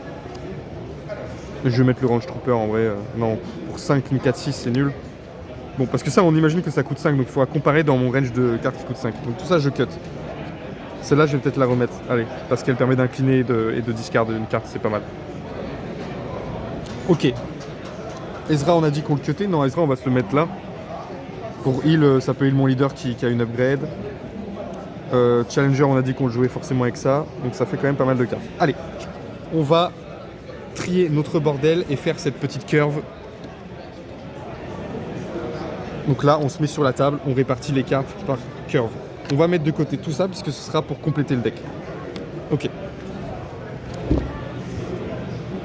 [SPEAKER 1] Et je vais mettre le Range Trooper en vrai. Non, pour 5, une 4-6 c'est nul. Bon, parce que ça on imagine que ça coûte 5, donc il faudra comparer dans mon range de cartes qui coûtent 5. Donc tout ça je cut. Celle-là je vais peut-être la remettre. Allez, parce qu'elle permet d'incliner et de discard une carte, c'est pas mal. Ok. Ezra on a dit qu'on le cutait. Non, Ezra on va se le mettre là. Pour heal, ça peut heal mon leader qui a une upgrade. Challenger, on a dit qu'on le jouait forcément avec ça. Donc ça fait quand même pas mal de cartes. Allez, on va trier notre bordel et faire cette petite curve. Donc là, on se met sur la table, on répartit les cartes par curve. On va mettre de côté tout ça puisque ce sera pour compléter le deck. Ok.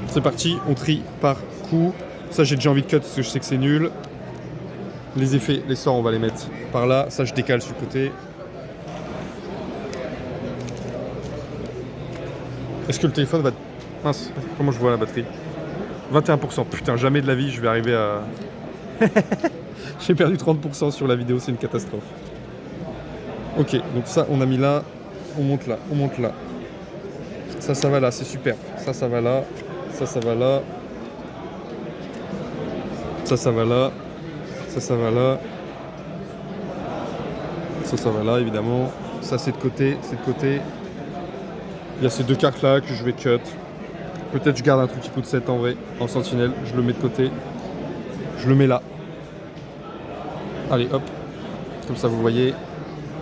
[SPEAKER 1] C'est parti, on trie par coup. Ça, j'ai déjà envie de cut parce que je sais que c'est nul. Les effets, les sorts, on va les mettre par là. Ça, je décale sur le côté. Est-ce que le téléphone va... Mince, comment je vois la batterie? 21%. Putain, jamais de la vie, je vais arriver à... J'ai perdu 30% sur la vidéo, c'est une catastrophe. Ok, donc ça, on a mis là. On monte là, on monte là. Ça va là, c'est super. Ça va là. Ça va là. Ça va là. Ça va là. Ça va là, évidemment. Ça, c'est de côté, c'est de côté. Il y a ces deux cartes là que je vais cut. Peut-être je garde un truc qui coûte 7 en vrai, en sentinelle. Je le mets de côté. Je le mets là. Allez, hop. Comme ça, vous voyez.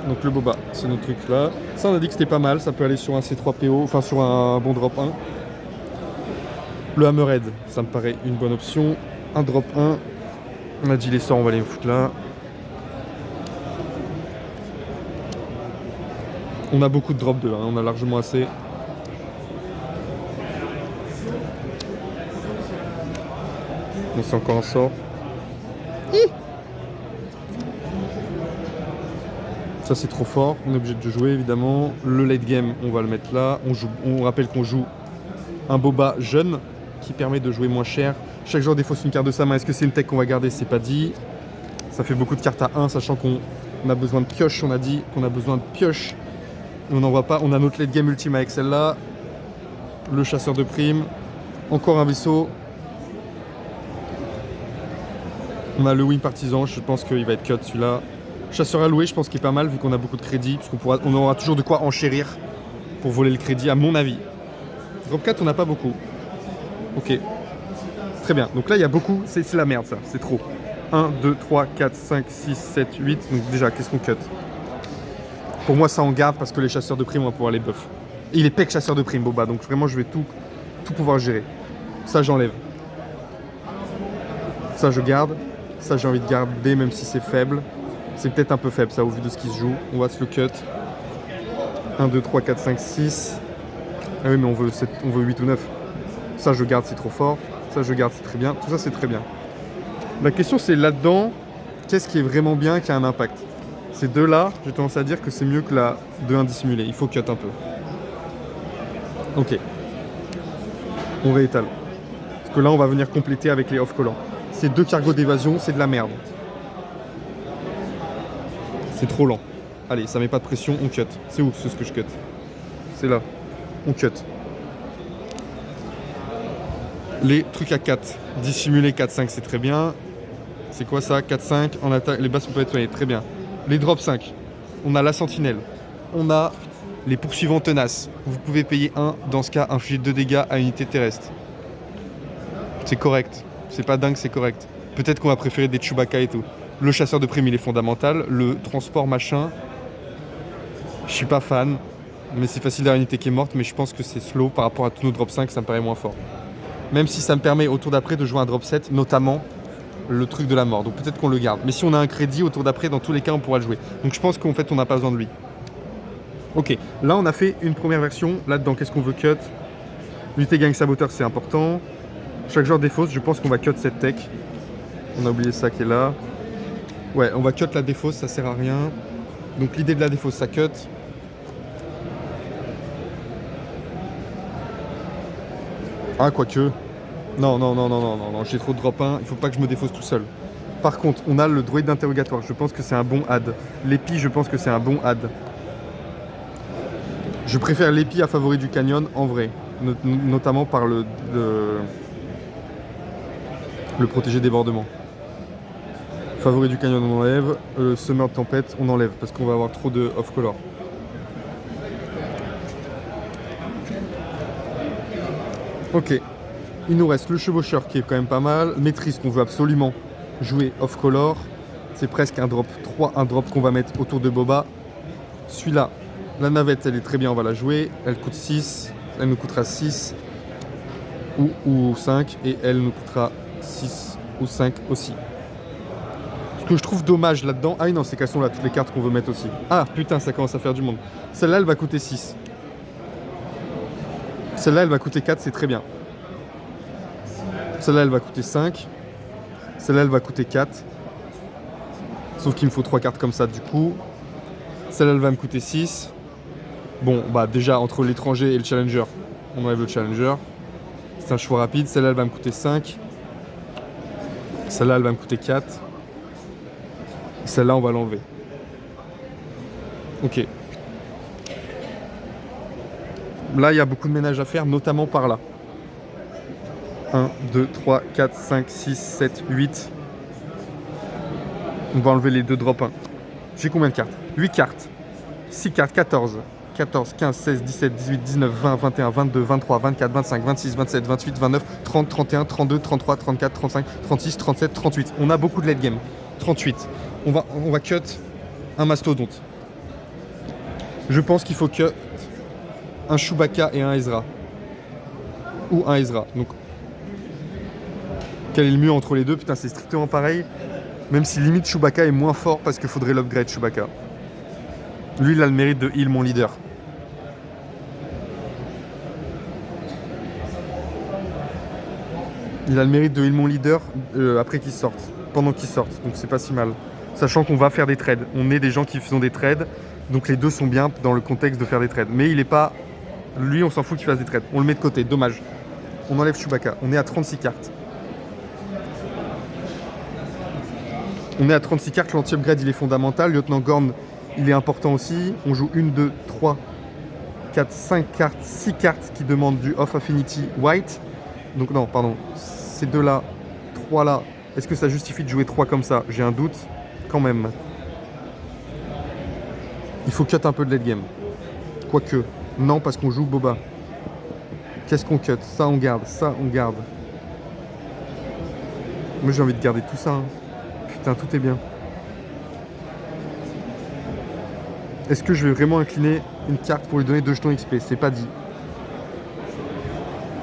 [SPEAKER 1] Donc le boba, c'est notre truc là. Ça, on a dit que c'était pas mal. Ça peut aller sur un C3PO, enfin sur un bon drop 1. Le Hammerhead, ça me paraît une bonne option. Un drop 1. On a dit les sorts, on va les foutre là. On a beaucoup de drop 2, hein, on a largement assez. Donc c'est encore un sort. Ça c'est trop fort, on est obligé de jouer évidemment. Le late game, on va le mettre là. On rappelle qu'on joue un boba jeune qui permet de jouer moins cher. Chaque joueur défausse une carte de sa main. Est-ce que c'est une tech qu'on va garder? C'est pas dit. Ça fait beaucoup de cartes à 1, sachant qu'on a besoin de pioche. On a dit qu'on a besoin de pioche. On n'en voit pas. On a notre late game ultime avec celle-là. Le chasseur de primes. Encore un vaisseau. On a le wing partisan. Je pense qu'il va être cut celui-là. Chasseur à louer, je pense qu'il est pas mal vu qu'on a beaucoup de crédit. Parce on aura toujours de quoi enchérir pour voler le crédit, à mon avis. Drop 4, on n'a pas beaucoup. Ok. Très bien. Donc là, il y a beaucoup. C'est la merde, ça. C'est trop. 1, 2, 3, 4, 5, 6, 7, 8. Donc déjà, qu'est-ce qu'on cut? Pour moi, ça en garde parce que les chasseurs de primes, on va pouvoir les buff. Et il est pec chasseur de primes, Boba. Donc vraiment, je vais tout pouvoir gérer. Ça, j'enlève. Ça, je garde. Ça, j'ai envie de garder, même si c'est faible. C'est peut-être un peu faible, ça, au vu de ce qui se joue. On va se le cut. 1, 2, 3, 4, 5, 6. Ah oui, mais on veut 8 ou 9. Ça, je garde, c'est trop fort. Ça, je garde, c'est très bien. Tout ça, c'est très bien. La question, c'est là-dedans, qu'est-ce qui est vraiment bien, qui a un impact? Ces deux-là, j'ai tendance à dire que c'est mieux que la 2-1 dissimulée. Il faut cut un peu. Ok. On réétale. Parce que là, on va venir compléter avec les off-collants. Ces deux cargos d'évasion, c'est de la merde. C'est trop lent. Allez, ça met pas de pression, on cut. C'est où ce que je cut? C'est là. On cut. Les trucs à 4. Dissimulés 4-5, c'est très bien. C'est quoi ça? 4-5 en attaque. Les basses, on peut être soigné. Très bien. Les drops 5. On a la sentinelle. On a les poursuivants tenaces. Vous pouvez payer 1, dans ce cas, infliger 2 dégâts à unité terrestre. C'est correct. C'est pas dingue, c'est correct. Peut-être qu'on va préférer des Chewbacca et tout. Le chasseur de primes, il est fondamental. Le transport machin, je suis pas fan. Mais c'est facile d'avoir une unité qui est morte. Mais je pense que c'est slow par rapport à tous nos drop 5, ça me paraît moins fort. Même si ça me permet au tour d'après de jouer un drop 7, notamment le truc de la mort. Donc peut-être qu'on le garde. Mais si on a un crédit au tour d'après, dans tous les cas, on pourra le jouer. Donc je pense qu'en fait, on n'a pas besoin de lui. Ok, là on a fait une première version. Là-dedans, qu'est-ce qu'on veut cut? Unité gang saboteur, c'est important. Chaque genre défausse, je pense qu'on va cut cette tech. On a oublié ça qui est là. Ouais, on va cut la défausse, ça sert à rien. Donc l'idée de la défausse, ça cut. Ah, quoique. Non, non, non, non, non, non, non, j'ai trop de drop 1, il faut pas que je me défausse tout seul. Par contre, on a le droïde d'interrogatoire, je pense que c'est un bon add. L'épi, je pense que c'est un bon add. Je préfère l'épi à favori du canyon, en vrai. Notamment par le protégé débordement. Favori du canyon, on enlève. Summer de tempête, on enlève, parce qu'on va avoir trop de off-color. Ok. Il nous reste le chevaucheur qui est quand même pas mal. Maîtrise qu'on veut absolument jouer off-color. C'est presque un drop 3, un drop qu'on va mettre autour de Boba. Celui-là, la navette, elle est très bien, on va la jouer. Elle coûte 6, elle nous coûtera 6 ou 5. Et elle nous coûtera 6 ou 5 aussi. Ce que je trouve dommage là-dedans... Ah oui, non, c'est qu'elles sont là, toutes les cartes qu'on veut mettre aussi. Ah, putain, ça commence à faire du monde. Celle-là, elle va coûter 6. Celle-là, elle va coûter 4, c'est très bien. Celle-là, elle va coûter 5. Celle-là, elle va coûter 4. Sauf qu'il me faut 3 cartes comme ça, du coup. Celle-là, elle va me coûter 6. Bon, bah déjà, entre l'étranger et le challenger, on enlève le challenger. C'est un choix rapide. Celle-là, elle va me coûter 5. Celle-là, elle va me coûter 4. Celle-là, on va l'enlever. Ok. Là, il y a beaucoup de ménage à faire, notamment par là. 1, 2, 3, 4, 5, 6, 7, 8. On va enlever les deux drop 1. J'ai combien de cartes? 8 cartes. 6 cartes, 14. 14, 15, 16, 17, 18, 19, 20, 21, 22, 23, 24, 25, 26, 27, 28, 29, 30, 31, 32, 33, 34, 35, 36, 37, 38. On a beaucoup de late game. 38. On va cut un mastodonte. Je pense qu'il faut cut un Chewbacca et un Ezra. Ou un Ezra. Donc, quel est le mieux entre les deux? Putain, c'est strictement pareil. Même si limite Chewbacca est moins fort parce qu'il faudrait l'upgrade Chewbacca. Lui, il a le mérite de heal mon leader. Il a le mérite de heal mon leader après qu'il sorte. Pendant qu'il sorte. Donc c'est pas si mal. Sachant qu'on va faire des trades. On est des gens qui font des trades. Donc les deux sont bien dans le contexte de faire des trades. Mais il est pas... Lui, on s'en fout qu'il fasse des trades. On le met de côté. Dommage. On enlève Chewbacca. On est à 36 cartes. On est à 36 cartes. L'anti-upgrade, il est fondamental. Lieutenant Gorn, il est important aussi. On joue 1, 2, 3, 4, 5 cartes, 6 cartes qui demandent du Off Affinity White. Donc non, pardon. Ces deux-là, 3 là. Est-ce que ça justifie de jouer 3 comme ça? J'ai un doute. Quand même. Il faut cut un peu de late game. Quoique. Non, parce qu'on joue Boba. Qu'est-ce qu'on cut? Ça, on garde. Ça, on garde. Moi, j'ai envie de garder tout ça. Hein. Putain, tout est bien. Est-ce que je vais vraiment incliner une carte pour lui donner 2 jetons XP? C'est pas dit.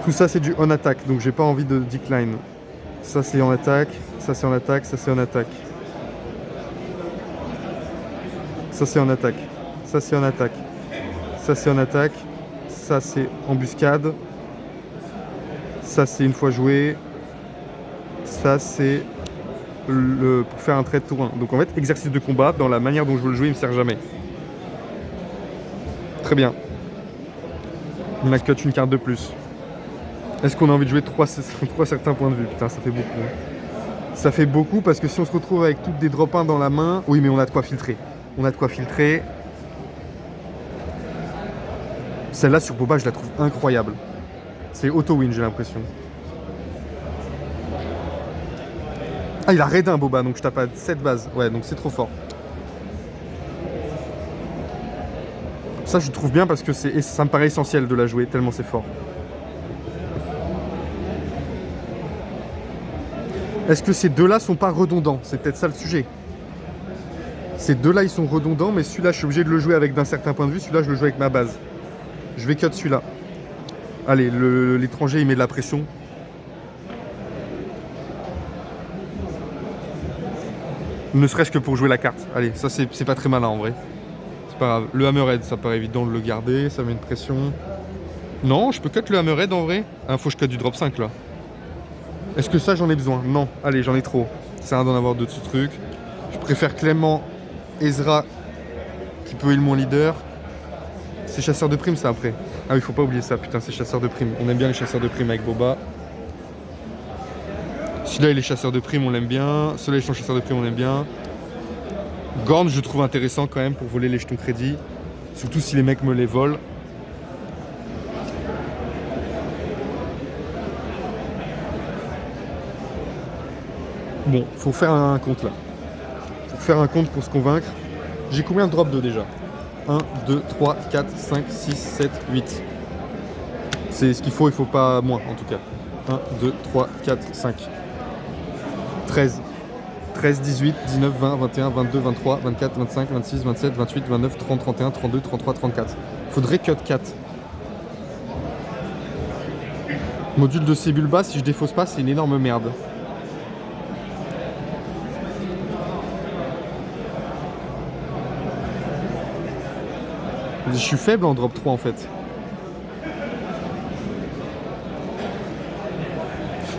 [SPEAKER 1] Tout ça, c'est du on attack, donc j'ai pas envie de decline. Ça c'est en attaque, ça c'est en attaque, ça c'est en attaque. Ça c'est en attaque, ça c'est en attaque, ça c'est en attaque, ça c'est embuscade, ça c'est une fois joué, ça c'est pour faire un trait de tour 1. Donc en fait, exercice de combat, dans la manière dont je veux le jouer, il me sert jamais. Très bien. On a cut une carte de plus. Est-ce qu'on a envie de jouer 3 certains points de vue? Putain, ça fait beaucoup. Ça fait beaucoup parce que si on se retrouve avec toutes des drop 1 dans la main... Oui, mais on a de quoi filtrer. On a de quoi filtrer. Celle-là, sur Boba, je la trouve incroyable. C'est auto-win, j'ai l'impression. Ah, il a raid 1, Boba, donc je tape à 7 bases. Ouais, donc c'est trop fort. Ça, je trouve bien parce que ça me paraît essentiel de la jouer, tellement c'est fort. Est-ce que ces deux-là sont pas redondants? C'est peut-être ça le sujet. Ces deux-là, ils sont redondants, mais celui-là, je suis obligé de le jouer avec d'un certain point de vue. Celui-là, je le joue avec ma base. Je vais cut celui-là. Allez, l'étranger, il met de la pression. Ne serait-ce que pour jouer la carte. Allez, ça, c'est pas très malin, en vrai. C'est pas grave. Le hammerhead, ça paraît évident de le garder. Ça met une pression. Non, je peux cut le hammerhead, en vrai. Ah, faut que je cut du drop 5, là. Est-ce que ça, j'en ai besoin? Non. Allez, j'en ai trop. C'est un d'en avoir deux de ce truc. Je préfère Clément Ezra, qui peut heal mon leader. C'est chasseur de primes, ça, après. Ah oui, faut pas oublier ça, putain, c'est chasseur de primes. On aime bien les chasseurs de primes avec Boba. Celui-là, il est chasseur de primes, on l'aime bien. Celui-là, ils sont chasseurs de primes, on l'aime bien. Gorn, je trouve intéressant quand même pour voler les jetons crédit. Surtout si les mecs me les volent. Bon, faut faire un compte là. Faut faire un compte pour se convaincre. J'ai combien de drop 2 déjà? 1, 2, 3, 4, 5, 6, 7, 8. C'est ce qu'il faut, il faut pas moins en tout cas. 1, 2, 3, 4, 5. 13. 13, 18, 19, 20, 21, 22, 23, 24, 25, 26, 27, 28, 29, 30, 31, 32, 33, 34. Faudrait cut 4. Module de Sebulba, si je défausse pas, c'est une énorme merde. Je suis faible en drop 3 en fait.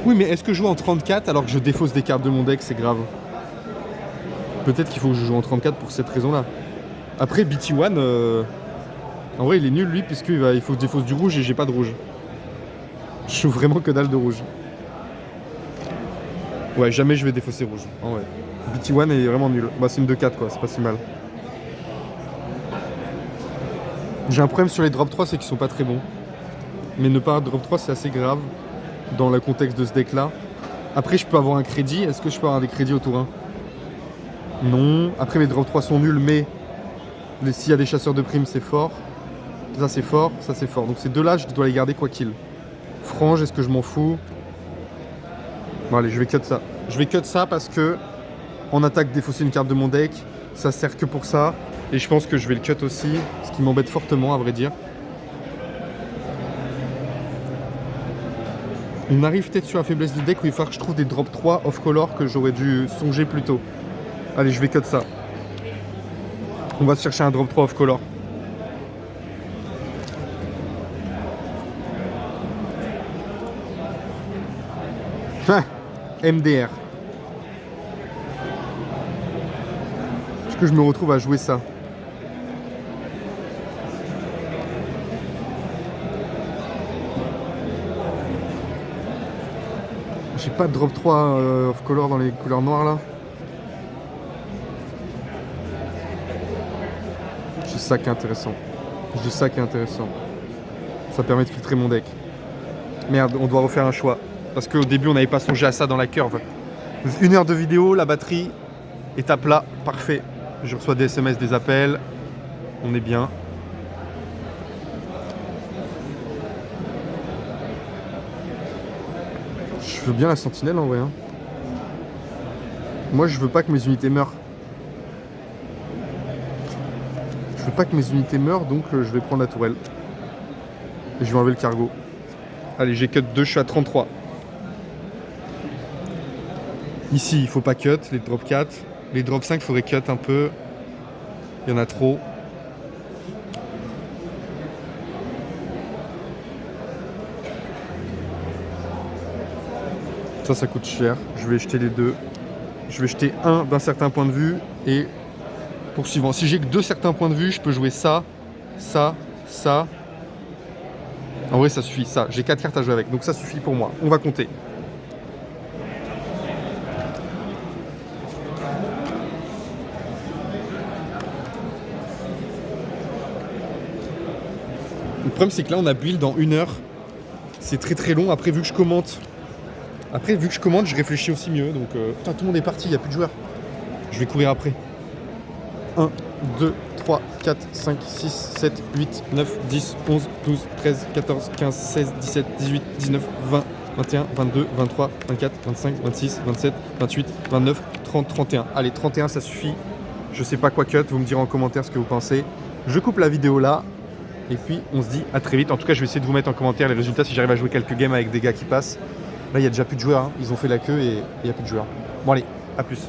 [SPEAKER 1] Oui, mais est-ce que je joue en 34 alors que je défausse des cartes de mon deck, c'est grave? Peut-être qu'il faut que je joue en 34 pour cette raison-là. Après, BT1, en vrai, il est nul lui, puisqu'il faut que je défausse du rouge et j'ai pas de rouge. Je joue vraiment que dalle de rouge. Ouais, jamais je vais défausser rouge. En vrai. BT1 est vraiment nul. Bah, c'est une 2-4 quoi, c'est pas si mal. J'ai un problème sur les drop 3, c'est qu'ils sont pas très bons. Mais ne pas drop 3, c'est assez grave dans le contexte de ce deck là. Après, je peux avoir un crédit. Est-ce que je peux avoir des crédits au tour 1? Non. Après, mes drop 3 sont nuls, mais s'il y a des chasseurs de primes, c'est fort. Ça, c'est fort. Ça, c'est fort. Donc, ces deux-là, je dois les garder quoi qu'il. Frange, est-ce que je m'en fous? Bon, allez, je vais cut ça. Je vais cut ça parce que en attaque, défausser une carte de mon deck, ça sert que pour ça. Et je pense que je vais le cut aussi, ce qui m'embête fortement, à vrai dire. On arrive peut-être sur la faiblesse du deck où il va falloir que je trouve des drop 3 off-color que j'aurais dû songer plus tôt. Allez, je vais cut ça. On va se chercher un drop 3 off-color. Ah, MDR. Est-ce que je me retrouve à jouer ça? J'ai pas de drop 3 off-color dans les couleurs noires là. J'ai ça qui est intéressant. J'ai ça qui est intéressant. Ça permet de filtrer mon deck. Merde, on doit refaire un choix. Parce qu'au début, on n'avait pas songé à ça dans la curve. 1 heure de vidéo, la batterie est à plat. Parfait. Je reçois des SMS, des appels. On est bien. Je veux bien la sentinelle en vrai. Hein. Moi, je veux pas que mes unités meurent. Je veux pas que mes unités meurent, donc je vais prendre la tourelle. Et je vais enlever le cargo. Allez, j'ai cut 2, je suis à 33. Ici, il faut pas cut, les drop 4. Les drop 5, il faudrait cut un peu. Il y en a trop. Ça coûte cher. Je vais jeter les deux. Je vais jeter un d'un certain point de vue et poursuivant. Si j'ai que 2 certains points de vue, je peux jouer ça, ça, ça. En vrai, ça suffit, ça. J'ai 4 cartes à jouer avec, donc ça suffit pour moi. On va compter. Le problème, c'est que là, on a build en 1 heure. C'est très très long. Après, vu que je commente, je réfléchis aussi mieux. Donc, putain, tout le monde est parti, il n'y a plus de joueurs. Je vais courir après. 1, 2, 3, 4, 5, 6, 7, 8, 9, 10, 11, 12, 13, 14, 15, 16, 17, 18, 19, 20, 21, 22, 23, 24, 25, 26, 27, 28, 29, 30, 31. Allez, 31, ça suffit. Je sais pas quoi cut, vous me direz en commentaire ce que vous pensez. Je coupe la vidéo là. Et puis, on se dit à très vite. En tout cas, je vais essayer de vous mettre en commentaire les résultats si j'arrive à jouer quelques games avec des gars qui passent. Là, il n'y a déjà plus de joueurs. Hein. Ils ont fait la queue et il n'y a plus de joueurs. Bon, allez, à plus.